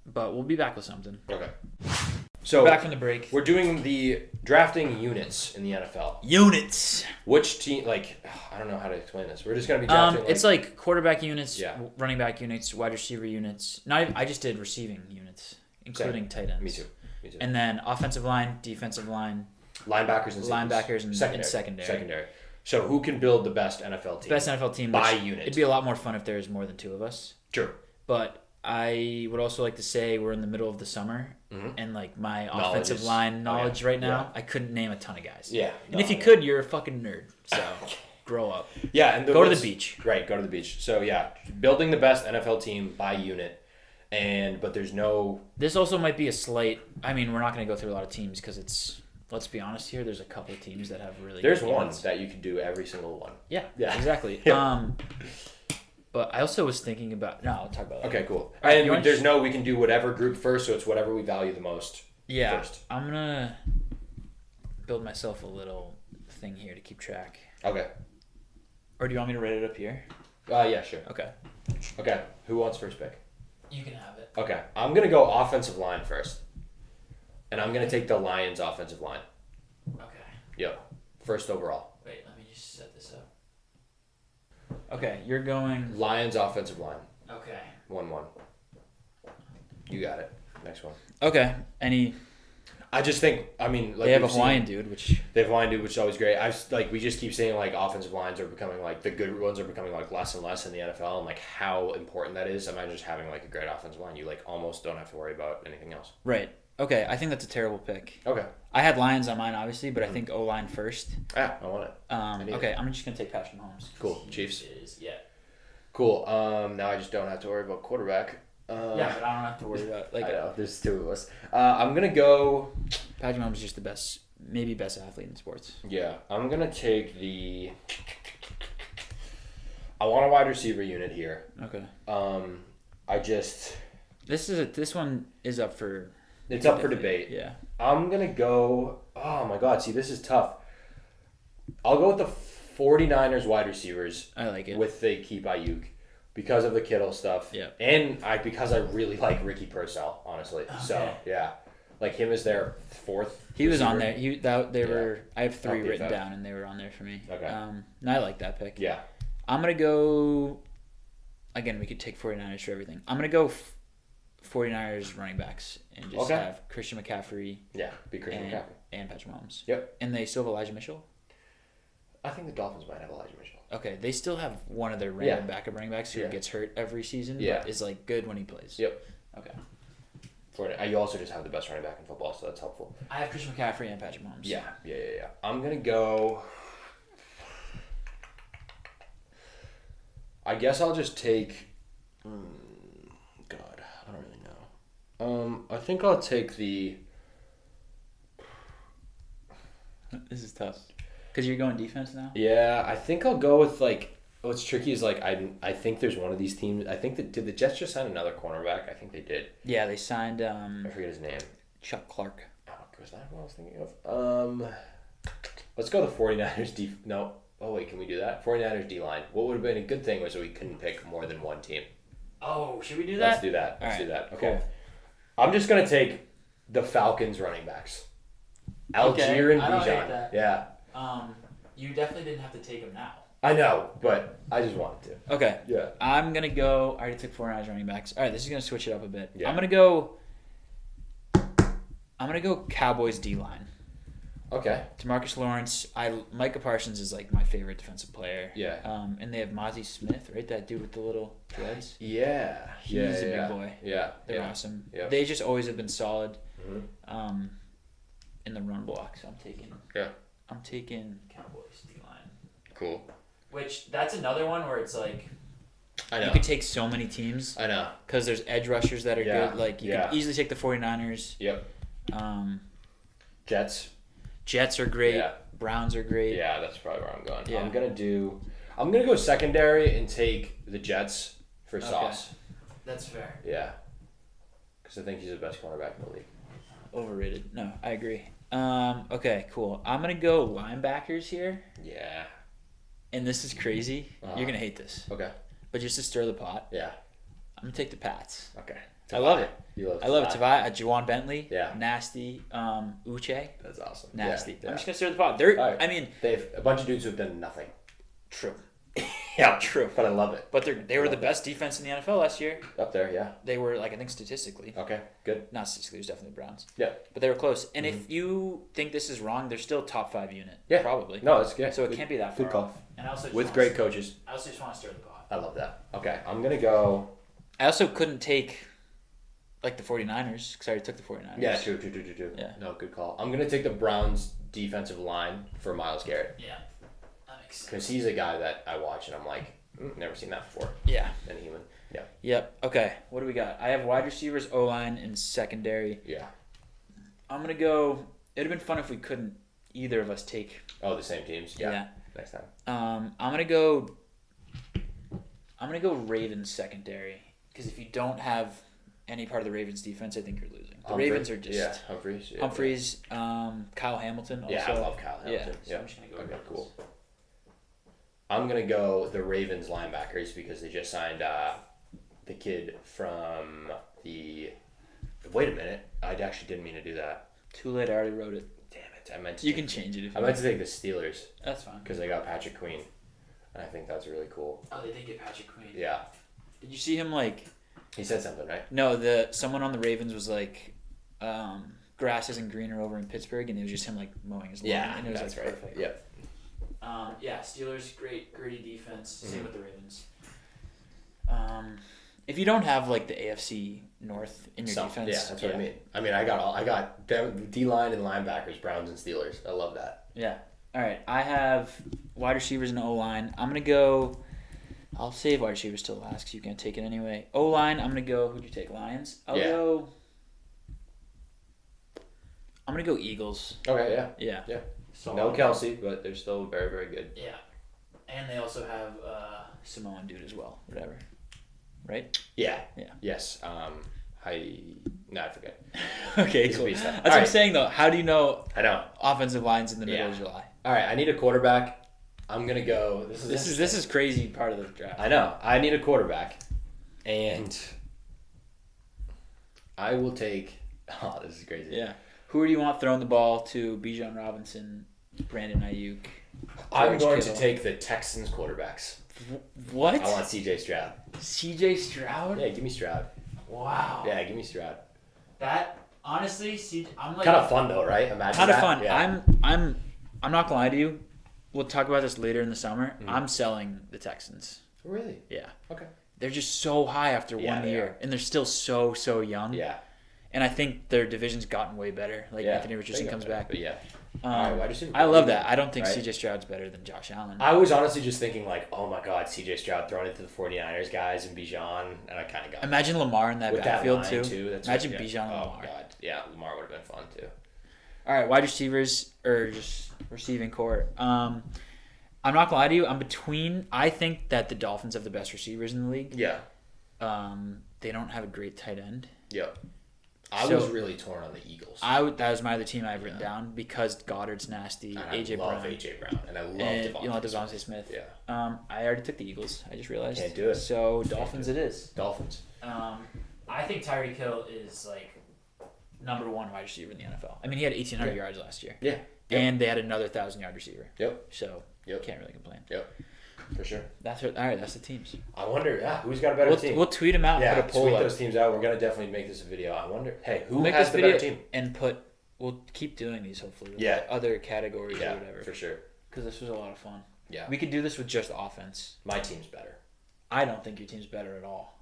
But we'll be back with something. Okay. So back from the break. We're doing the drafting units in the NFL. Units. Which team? Like, I don't know how to explain this. We're just gonna be drafting. It's like quarterback units, running back units, wide receiver units. I just did receiving units, including tight ends. Me too. And then offensive line, defensive line, linebackers and secondary. So who can build the best NFL team? Best NFL team by unit. It'd be a lot more fun if there was more than 2 of us. Sure. But I would also like to say we're in the middle of the summer, and like my offensive line knowledge right now, I couldn't name a ton of guys. Yeah. And if you could, you're a fucking nerd. So grow up. Yeah, and go to the beach. Right, go to the beach. So yeah, building the best NFL team by unit. But there's no. This also might be a slight. I mean, we're not going to go through a lot of teams because it's. Let's be honest here. There's a couple of teams that have really. There's one that you could do every single one. Yeah. Exactly. But I also was thinking about. No, I'll talk about that. Okay, cool. Right, And we can do whatever group first, so it's whatever we value the most. Yeah. First. I'm gonna build myself a little thing here to keep track. Okay. Or do you want me to write it up here? Yeah, sure. Okay. Who wants first pick? You can have it. Okay. I'm gonna go offensive line first. And I'm going to take the Lions offensive line. Okay. Yep. First overall. Wait, let me just set this up. Okay, you're going... Lions offensive line. Okay. 1-1. You got it. Next one. Okay. I just think, like... They have a Hawaiian dude, which... They have a Hawaiian dude, which is always great. We just keep saying, offensive lines are becoming, the good ones are becoming, less and less in the NFL, and, how important that is. Imagine just having, a great offensive line. You, almost don't have to worry about anything else. Right. Okay, I think that's a terrible pick. Okay. I had Lions on mine, obviously, but I think O-line first. Yeah, I want it. Okay, I'm just going to take Patrick Mahomes. Cool. Chiefs. Yeah. Cool. Now I just don't have to worry about quarterback. Yeah, but I don't have to worry about... I know. There's two of us. I'm going to go... Patrick Mahomes is just the best, maybe best athlete in sports. Yeah. I'm going to take the... I want a wide receiver unit here. Okay. This one is up for... It's up for debate. Yeah. I'm going to go... Oh, my God. See, this is tough. I'll go with the 49ers wide receivers. I like it. With the keep Ayuk because of the Kittle stuff. Yeah. And because I really like Ricky Purcell, honestly. Okay. So, yeah. Him as their fourth He was receiver. on there. I have 3 written down, and they were on there for me. Okay. And I like that pick. Yeah. I'm going to go... Again, we could take 49ers for everything. I'm going to go 49ers running backs and just have Christian McCaffrey. Yeah, be Christian McCaffrey. And Patrick Mahomes. Yep. And they still have Elijah Mitchell? I think the Dolphins might have Elijah Mitchell. Okay, they still have one of their random backup running backs who gets hurt every season, but is good when he plays. Yep. Okay. You also just have the best running back in football, so that's helpful. I have Christian McCaffrey and Patrick Mahomes. Yeah. I'm going to go... I guess I'll just take... God, I don't really know. I think I'll take the... This is tough. Because you're going defense now? Yeah, I think I'll go with, what's tricky is, I think there's one of these teams... I think did the Jets just sign another cornerback? I think they did. Yeah, they signed... I forget his name. Chuck Clark. Oh, was that what I was thinking of? Let's go the 49ers No. Oh, wait, can we do that? 49ers D-line. What would have been a good thing was that we couldn't pick more than one team. Oh, should we do that? Let's do that. Let's do that. Okay. Cool. I'm just going to take the Falcons running backs. Algier and Bijan. Yeah. You definitely didn't have to take him now. I know, but I just wanted to. Okay. Yeah. I'm going to go... I already took 49ers running backs. All right, this is going to switch it up a bit. Yeah. I'm going to go Cowboys D-line. Okay. DeMarcus Lawrence. Micah Parsons is my favorite defensive player. Yeah. And they have Mozzie Smith, right? That dude with the little dreads. Yeah. He's a big boy. Yeah. They're awesome. Yeah. They just always have been solid. Mm-hmm. In the run block. So I'm taking Cowboys D-line. Cool. Which that's another one where it's I know. You could take so many teams. I know. Because there's edge rushers that are good. You could easily take the 49ers. Yep. Jets. Jets are great. Yeah. Browns are great. Yeah, that's probably where I'm going. Yeah. I'm gonna go secondary and take the Jets for Sauce. That's fair. Yeah. Because I think he's the best cornerback in the league. Overrated. No, I agree. Okay, cool. I'm gonna go linebackers here. Yeah. And this is crazy. You're gonna hate this. Okay. But just to stir the pot. Yeah. I'm gonna take the Pats. Okay. I love it. You love I love it. Tavai, Juwan Bentley. Yeah. Nasty. Uche. That's awesome. Nasty. Yeah. I'm just gonna stir the pot. They're. Right. I mean, they have a bunch of dudes who have done nothing. True. Yeah, true. But I love it. But they were the best defense in the NFL last year. Up there, yeah. They were I think statistically. Okay, good. Not statistically, it was definitely the Browns. Yeah. But they were close. And if you think this is wrong, they're still top 5 unit. Yeah. Probably. No, it's good. So it can't be that far good call. off. And I also with great coaches. I also just want to stir the pot. I love that. Okay, I'm gonna go. I also couldn't take the 49ers because I already took the 49ers. Yeah, true. Yeah. No, good call. I'm gonna take the Browns defensive line for Myles Garrett. Yeah. That makes sense. Because he's a guy that I watch and I'm like, never seen that before. Yeah. In a human. Yeah. Yep. Okay. What do we got? I have wide receivers, O-line, and secondary. Yeah. I'm gonna go. It'd have been fun if we couldn't either of us take. Oh, the same teams. Yeah. Next time. I'm gonna go Ravens secondary because if you don't have any part of the Ravens defense, I think you're losing. The Ravens are just Humphreys. Yeah, Humphreys, Kyle Hamilton. Also. Yeah, I love Kyle Hamilton. Yeah, so I'm just gonna go. Okay, cool. I'm gonna go the Ravens linebackers because they just signed the kid from the. Wait a minute! I actually didn't mean to do that. Too late. I already wrote it. Damn it! I meant to. You can change it if you I meant to take the Steelers. That's fine. Because they got Patrick Queen, and I think that's really cool. Oh, they did get Patrick Queen. Yeah. Did you see him like? He said something, right? No, someone on the Ravens was like, grass isn't greener over in Pittsburgh, and it was just him like mowing his lawn. Yeah, and it was that's like right. perfect. Yep. Yeah, Steelers, great gritty defense. Same with the Ravens. If you don't have like the AFC North in your defense, yeah, that's what I mean. I mean, I got D-line and linebackers, Browns and Steelers. I love that. Yeah. All right, I have wide receivers and O-line. I'm gonna go. I'll save wide receivers till last because you're gonna take it anyway. O-line, I'm gonna go. Who'd you take? Lions. I'm gonna go Eagles. Okay. Yeah. Yeah. Yeah. So No Kelsey, but they're still very, very good. Yeah, and they also have Samoan dude as well. Whatever. Right? Yeah. Yeah. Yes. I forget. Okay, cool. That's what I'm saying though. How do you know? I know. Offensive lines in the middle of July. All right, I need a quarterback. I'm gonna go. This is crazy part of the draft. I know. I need a quarterback, and I will take. Oh, this is crazy. Yeah. Who do you want throwing the ball to? Bijan Robinson, Brandon Ayuk. I'm going to take the Texans quarterbacks. What? I want C.J. Stroud. C.J. Stroud? Yeah, give me Stroud. Wow. Yeah, give me Stroud. That honestly, I'm like kind of fun though, right? Imagine kind of that. fun. Yeah. I'm not gonna lie to you. We'll talk about this later in the summer. Mm-hmm. I'm selling the Texans. Really? Yeah. Okay. They're just so high after 1 year, and they're still so young. Yeah. And I think their division's gotten way better. Like Anthony Richardson comes back. But yeah. I love that. I don't think C.J. Stroud's better than Josh Allen. I was honestly just thinking like, oh my God, C.J. Stroud throwing it to the 49ers guys and Bijan, and I kind of got Imagine Lamar in that backfield too. Imagine Bijan and Lamar. Oh God, yeah, Lamar would have been fun too. All right, wide receivers or just receiving core. I'm not gonna lie to you. I think that the Dolphins have the best receivers in the league. Yeah. They don't have a great tight end. Yep. I was really torn on the Eagles. That was my other team I've written down because Goddard's nasty. And AJ Brown. I love AJ Brown, and I love Devontae Smith. Yeah. I already took the Eagles. I just realized. Can't do it. So Dolphins it is. Dolphins. I think Tyreek Hill is like number one wide receiver in the NFL. I mean, he had 1,800 yards last year. Yeah. And they had another 1,000-yard receiver. Yep. So can't really complain. Yep. For sure. All right, that's the teams. I wonder, who's got a better team? We'll tweet them out and put a poll tweet up. those teams out. We're going to definitely make this a video. I wonder, who has the better team? And we'll keep doing these hopefully with other categories or whatever. For sure. Because this was a lot of fun. Yeah. We could do this with just offense. My team's better. I don't think your team's better at all.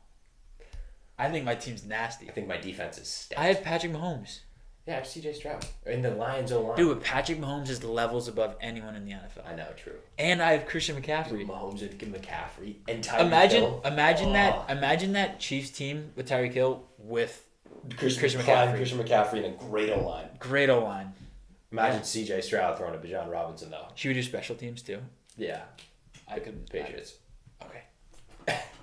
I think my team's nasty. I think my defense is stacked. I have Patrick Mahomes. Yeah, I have C.J. Stroud. In the Lions O-line. Dude, Patrick Mahomes is levels above anyone in the NFL. I know, true. And I have Christian McCaffrey. Dude, Mahomes and McCaffrey and Tyreek Hill. Imagine that Chiefs team with Tyreek Hill with Christian McCaffrey. Christian McCaffrey and a great O-line. Great O-line. Imagine C.J. Stroud throwing to Bijan Robinson, though. Should we do special teams, too? Yeah. I could. Patriots. Okay.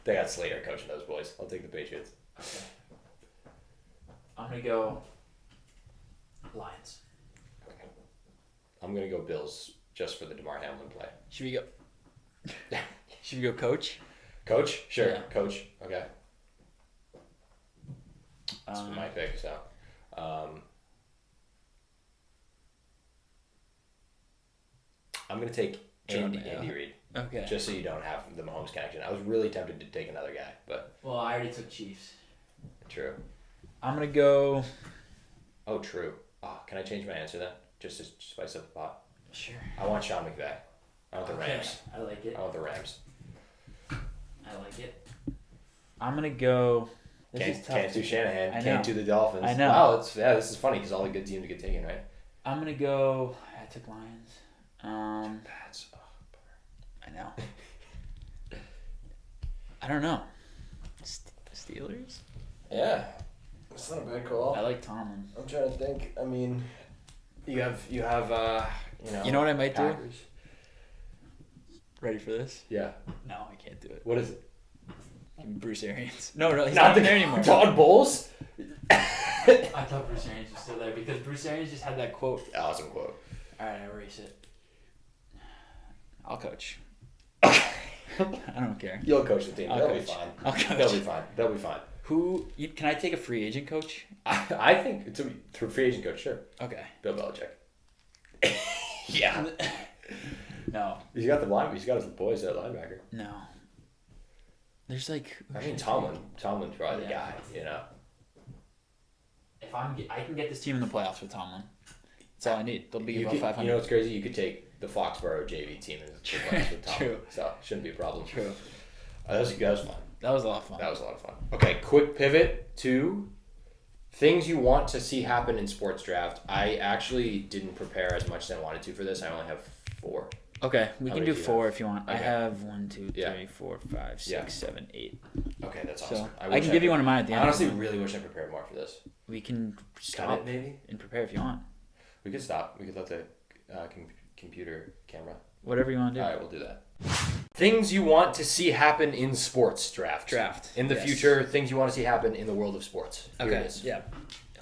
They got Slater coaching those boys. I'll take the Patriots. Okay. I'm going to go Lions. Okay. I'm going to go Bills just for the DeMar Hamlin play. Should we go coach? Coach? Sure. Yeah. Coach. Okay. That's my pick, so. I'm going to take Andy Reid. Okay. Just so you don't have the Mahomes connection. I was really tempted to take another guy, but. Well, I already took Chiefs. True. I'm going to go. Oh, true. Oh, can I change my answer then? Just to spice up the pot? Sure. I want Sean McVay. I want the Rams. I like it. I want the Rams. I like it. I'm going to go. Can't do Shanahan. I know. Can't do the Dolphins. I know. Wow, this is funny because all the good teams get taken, right? I'm going to go. I took Lions. Pats. Oh, I know. I don't know. It's Steelers? Yeah. It's not a bad call. I like Tomlin. I'm trying to think. I mean, you have you know what I might Packers. do? Ready for this? Yeah. No, I can't do it. What is it? Bruce Arians. No, he's not not there anymore. Todd Bowles? I thought Bruce Arians was still there because Bruce Arians just had that quote. Awesome quote. Alright, I erase it. I'll coach. Okay. I don't care. You'll coach the team. I'll They'll coach. be fine. I'll coach. They'll be fine. Can I take a free agent coach? I think to free agent coach, sure. Okay. Bill Belichick. Yeah. No. He's got He's got his boys at linebacker. No. There's like. I mean, Tomlin's probably the guy. You know. If I can get this team in the playoffs with Tomlin. That's all I need. They'll be about 500. You know what's crazy? You could take the Foxborough JV team in the playoffs with Tomlin. True. So shouldn't be a problem. True. That was fun. That was a lot of fun. That was a lot of fun. Okay, quick pivot to things you want to see happen in sports draft. I actually didn't prepare as much as I wanted to for this. I only have 4. Okay, we How can many do do you 4 have? if you want. Okay. I have 1, 2, Yeah. 3, 4, 5, 6, Yeah. 7, 8. Okay, that's awesome. So I wish can give you one of mine at the I end. honestly really wish I prepared more for this. We can Cut stop it, maybe? and prepare if you want. We could stop. We could let the computer camera. Whatever you want to do. All right, we'll do that. Things you want to see happen in sports draft. In the yes. future, things you want to see happen in the world of sports. Here it Okay. is. Yeah.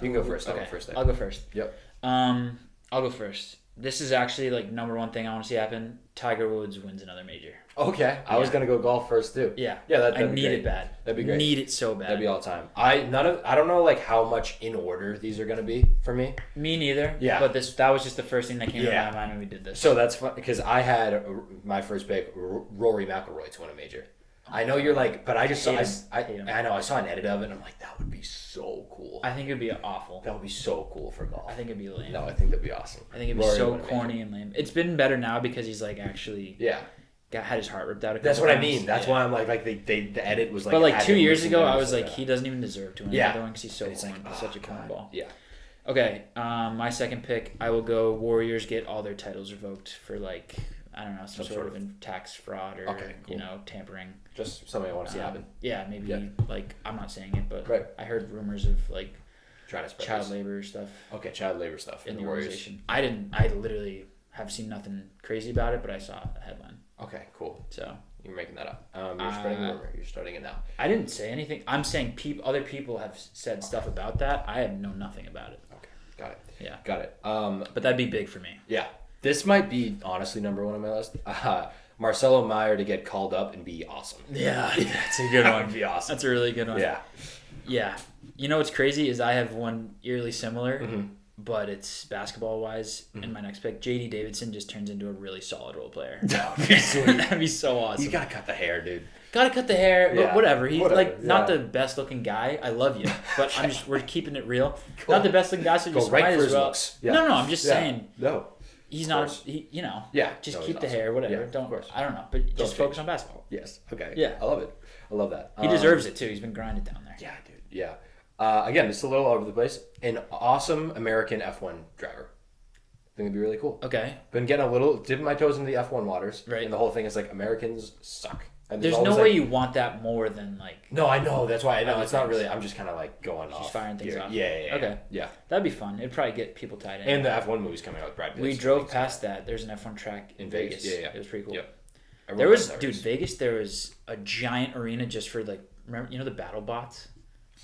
You can go first. Okay. I'll go first. I'll go first. Yep. I'll go first. This is actually like number one thing I want to see happen. Tiger Woods wins another major. Okay. I was gonna go golf first too. Yeah. Yeah. I need it bad. That'd be great. Need it so bad. That'd be all time. I don't know like how much in order these are gonna be for me. Me neither. Yeah. But that was just the first thing that came to my mind when we did this. So that's fun because I had my first pick Rory McIlroy to win a major. I know you're like, but I just saw I know I saw an edit of it and I'm like that would be so cool. I think it'd be awful. That would be so cool for golf. I think it'd be lame. No, I think that'd be awesome. I think it'd be so corny and lame. It's been better now because he's like actually had his heart ripped out. That's what I mean. That's why I'm like the edit was like. But like 2 years ago, I was like, he doesn't even deserve to win another one because he's so corny. He's such a cornball. Yeah. Okay, my second pick, I will go Warriors get all their titles revoked for like I don't know some sort of tax fraud or tampering. Just something I want to see happen. Yeah, maybe like I'm not saying it, but right. I heard rumors of like trying to spread child labor stuff. Okay, child labor stuff in the organization. I literally have seen nothing crazy about it, but I saw a headline. Okay, cool. So you're making that up. You're spreading the rumor. You're starting it now. I didn't say anything. I'm saying other people have said stuff about that. I have know nothing about it. Okay, got it. Yeah, got it. But that'd be big for me. Yeah, this might be honestly number 1 on my list. Marcelo Meyer to get called up and be awesome. Yeah, that's a good one. That would be awesome. That's a really good one. Yeah. Yeah. You know what's crazy is I have one eerily similar, but it's basketball wise. In my next pick, JD Davidson just turns into a really solid role player. That would be sweet. That'd be so awesome. You gotta cut the hair, dude. Gotta cut the hair, but whatever. He's not yeah. the best looking guy. I love you, but we're keeping it real. Cool. Not the best looking guy, so just might as well. Yeah. No, I'm just saying. No. He's not. Yeah. Just keep the hair, whatever. Yeah, I don't know, but just focus on basketball. Yes. Okay. Yeah. I love it. I love that. He deserves it too. He's been grinding down there. Yeah, dude. Yeah. Again, it's a little all over the place. An awesome American F1 driver. I think it'd be really cool. Okay. Been getting dipping my toes into the F1 waters. Right. And the whole thing is like Americans suck. And there's no way you want that more than like. No, I know. That's why I know it's not really. I'm just kind of like going off. Just firing things off. Yeah. Okay. Yeah. That'd be fun. It'd probably get people tied in. And the F1 movie's coming out with Brad Pitt. We drove past that. There's an F1 track in Vegas. Yeah. It was pretty cool. Yep. Vegas. There was a giant arena just for like, remember, the battle bots.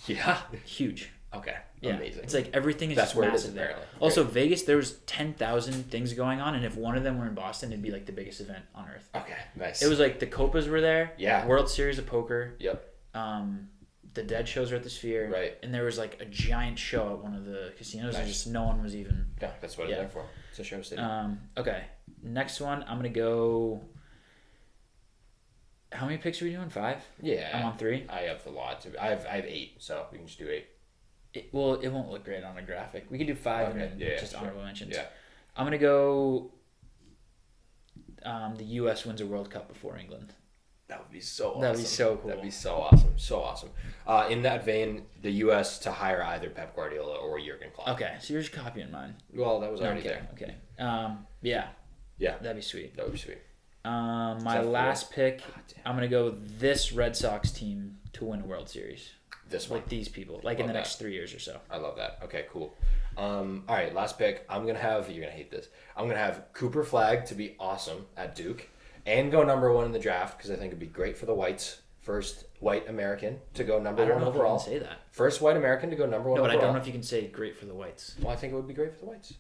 Yeah. Huge. Okay. Yeah. Amazing. It's like everything is just massive there. Apparently. Also, Vegas, there was 10,000 things going on, and if one of them were in Boston, it'd be like the biggest event on earth. Okay. Nice. It was like the Copas were there. Yeah. World Series of Poker. Yep. The Dead shows were at the Sphere. Right. And there was like a giant show at one of the casinos, and just no one was even. Yeah, that's what it's there for. It's a show city. Okay. Next one, I'm gonna go. How many picks are we doing? 5? Yeah. I'm on 3. I have a lot. I have 8, so we can just do 8. It won't look great on a graphic. We could do 5 and then just honorable mentions. Yeah. I'm gonna go. The U.S. wins a World Cup before England. That would be so awesome. That'd be so cool. That'd be so awesome. So awesome. In that vein, the U.S. to hire either Pep Guardiola or Jurgen Klopp. Okay, so you're just copying mine. Well, that was already there. Okay. Yeah. Yeah. That'd be sweet. That would be sweet. My last pick, I'm gonna go this Red Sox team to win a World Series. This one. Like these people, like in the next 3 years or so. I love that. Okay, cool. All right, last pick. I'm going to have, you're going to hate this. I'm going to have Cooper Flagg to be awesome at Duke and go number 1 in the draft because I think it'd be great for the whites. First white American to go number 1 overall. I don't know if you can say that. First white American to go number 1 overall. No, but I don't know if you can say great for the whites. Well, I think it would be great for the whites.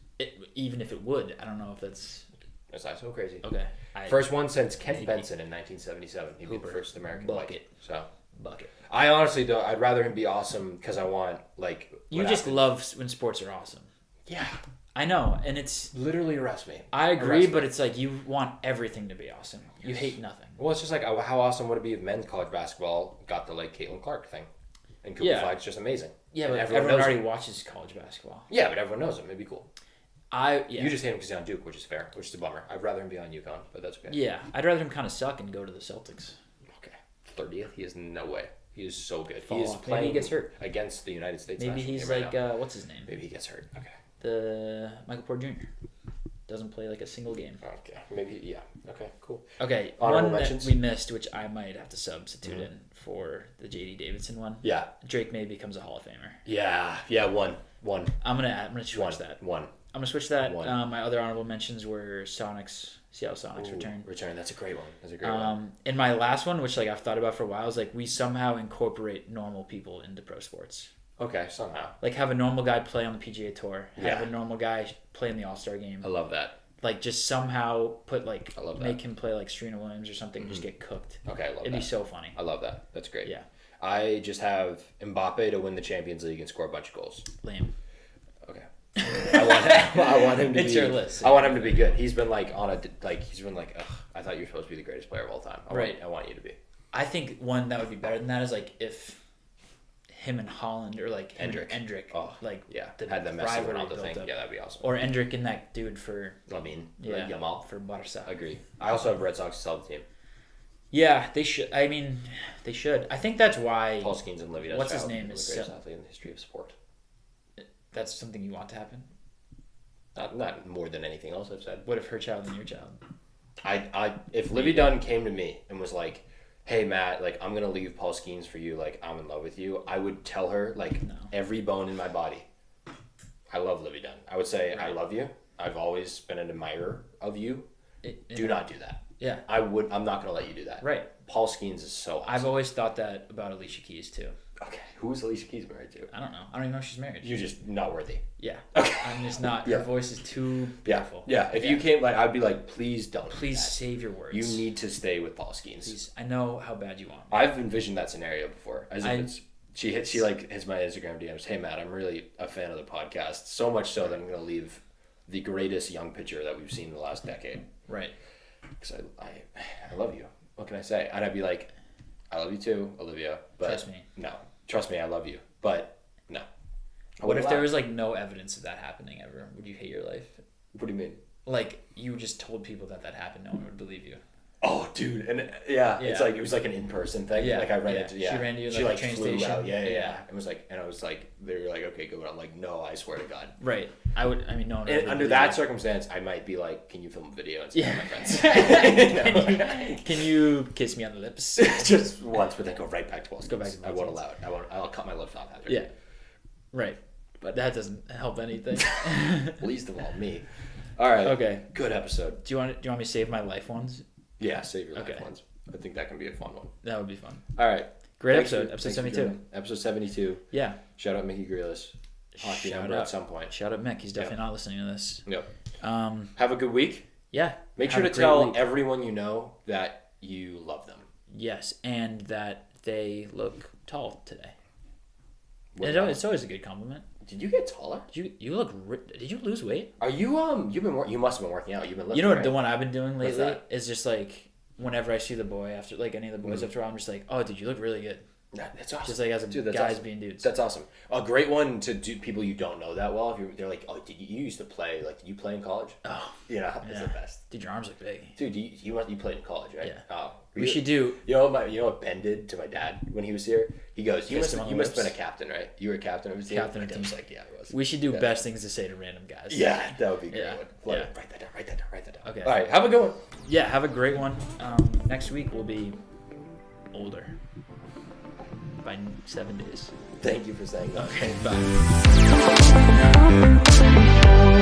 Even if it would, I don't know if that's... That's not so crazy. Okay. First one since Kent Benson in 1977. He'd be the first American Bucket. white. So... Bucket. I honestly don't. I'd rather him be awesome because I want, like... You just love when sports are awesome. Yeah. I know, and it's... Literally arrest me. I agree, but it's like you want everything to be awesome. You hate nothing. Well, it's just like, how awesome would it be if men's college basketball got the, like, Caitlin Clark thing? And Cooper Flagg's just amazing. Yeah, but everyone already watches college basketball. Yeah, but everyone knows him. It'd be cool. Yeah. You just hate him because he's on Duke, which is fair, which is a bummer. I'd rather him be on UConn, but that's okay. Yeah, I'd rather him kind of suck and go to the Celtics. Okay. 30th? He is no way. He is so good. He is playing. Maybe he gets hurt against the United States. Maybe he's like what's his name? Maybe he gets hurt. Okay. The Michael Porter Jr. doesn't play like a single game. Okay. Maybe yeah. Okay. Cool. Okay. Honorable mentions that we missed, which I might have to substitute in for the J.D. Davidson one. Yeah. Drake May becomes a Hall of Famer. Yeah. Yeah. One. I'm gonna switch that. One. I'm gonna switch that. My other honorable mentions were Seattle Sonics return. That's a great one. And my last one, which like I've thought about for a while, is like we somehow incorporate normal people into pro sports. Okay, somehow. Like have a normal guy play on the PGA Tour. Have a normal guy play in the All-Star game. I love that. Like just somehow make him play like Serena Williams or something and just get cooked. Okay, I love that. It'd be so funny. I love that. That's great. Yeah. I just have Mbappe to win the Champions League and score a bunch of goals. Lame. Okay. I want him to it's be... your list. I want him to be good. He's been like ugh, I thought you were supposed to be the greatest player of all time. I want you to be. I think one that would be better than that is like if him and Holland or like Endrick. Had the Messi Ronaldo thing. Yeah, that'd be awesome. Or Endrick and that dude for Yamal for Barca. Agree. I also have Red Sox to sell the team. Yeah, they should. I mean, they should. I think that's why Paul Skeens and Livy. What's his name is the greatest athlete in the history of sport. That's something you want to happen? Not more than anything else I've said. What if her child and your child? If Livy Dunn came to me and was like, hey Matt, like I'm gonna leave Paul Skeens for you, like I'm in love with you, I would tell her like every bone in my body, I love Livy Dunn. I would say I love you. I've always been an admirer of you. Do not do that. Yeah. I'm not gonna let you do that. Right. Paul Skeens is so awesome. I've always thought that about Alicia Keys too. Okay. Who is Alicia Keys married to? I don't know. I don't even know if she's married. You're just not worthy. Yeah. Okay. I'm just not. Her voice is too beautiful. Yeah. If you came, like, I'd be like, please don't. Please save your words. You need to stay with Paul Skeens. Please. I know how bad you want me. I've envisioned that scenario before. As if she hits my Instagram DMs. Hey Matt, I'm really a fan of the podcast. So much so that I'm going to leave the greatest young pitcher that we've seen in the last decade. Right. Because I love you. What can I say? And I'd be like, I love you too, Olivia. But trust me. No. Trust me, I love you. But no. What if there was like no evidence of that happening ever? Would you hate your life? What do you mean? Like you just told people that happened, no one would believe you. Oh, dude, and it's like it was like an in-person thing. Yeah, like I ran into. Yeah, she ran you she like a train flew station. Out. Yeah. It was like, and I was like, they were like, okay, go. I'm like, no, I swear to God. Right. No one. And under that circumstance, I might be like, can you film a video and send my friends? Can you kiss me on the lips? Just once, but then go right back to Wall Street. Go back to I won't allow it. I'll cut my lips off after. Yeah. Right. But that doesn't help anything. Least of all me. All right. Okay. Good episode. Do you want me to save my life ones? Yeah, save your life ones. I think that can be a fun one. That would be fun. All right. Great episode. Episode 72. Episode 72. Yeah. Shout out Mickey Grealis. Hockey number at some point. Shout out Mick. He's definitely not listening to this. Yep. Have a good week. Yeah. Make sure to tell everyone you know that you love them. Yes, and that they look tall today. It's always a good compliment. Did you get taller? You look. Did you lose weight? Are you you must have been working out. You've been lifting. You know what the one I've been doing lately is just like whenever I see the boy after like any of the boys after a while, I'm just like, oh, dude, you look really good. That's awesome. Just like as guys being dudes. That's awesome. A great one to do people you don't know that well. If they're like, oh, did you used to play? Like, did you play in college? Oh, it's the best. Dude, your arms look big. Dude, you played in college, right? Yeah. Oh, we should do. You know what Ben did to my dad when he was here? He goes, you must have been a captain, right? You were a captain of his team. Captain of team. I was like, yeah, I was. We should do best things to say to random guys. Yeah, that would be a great one. Yeah. Write that down. Okay. All right, have a good one. Yeah, have a great one. Next week we'll be older. by 7 days. Thank you for saying that. Okay, bye.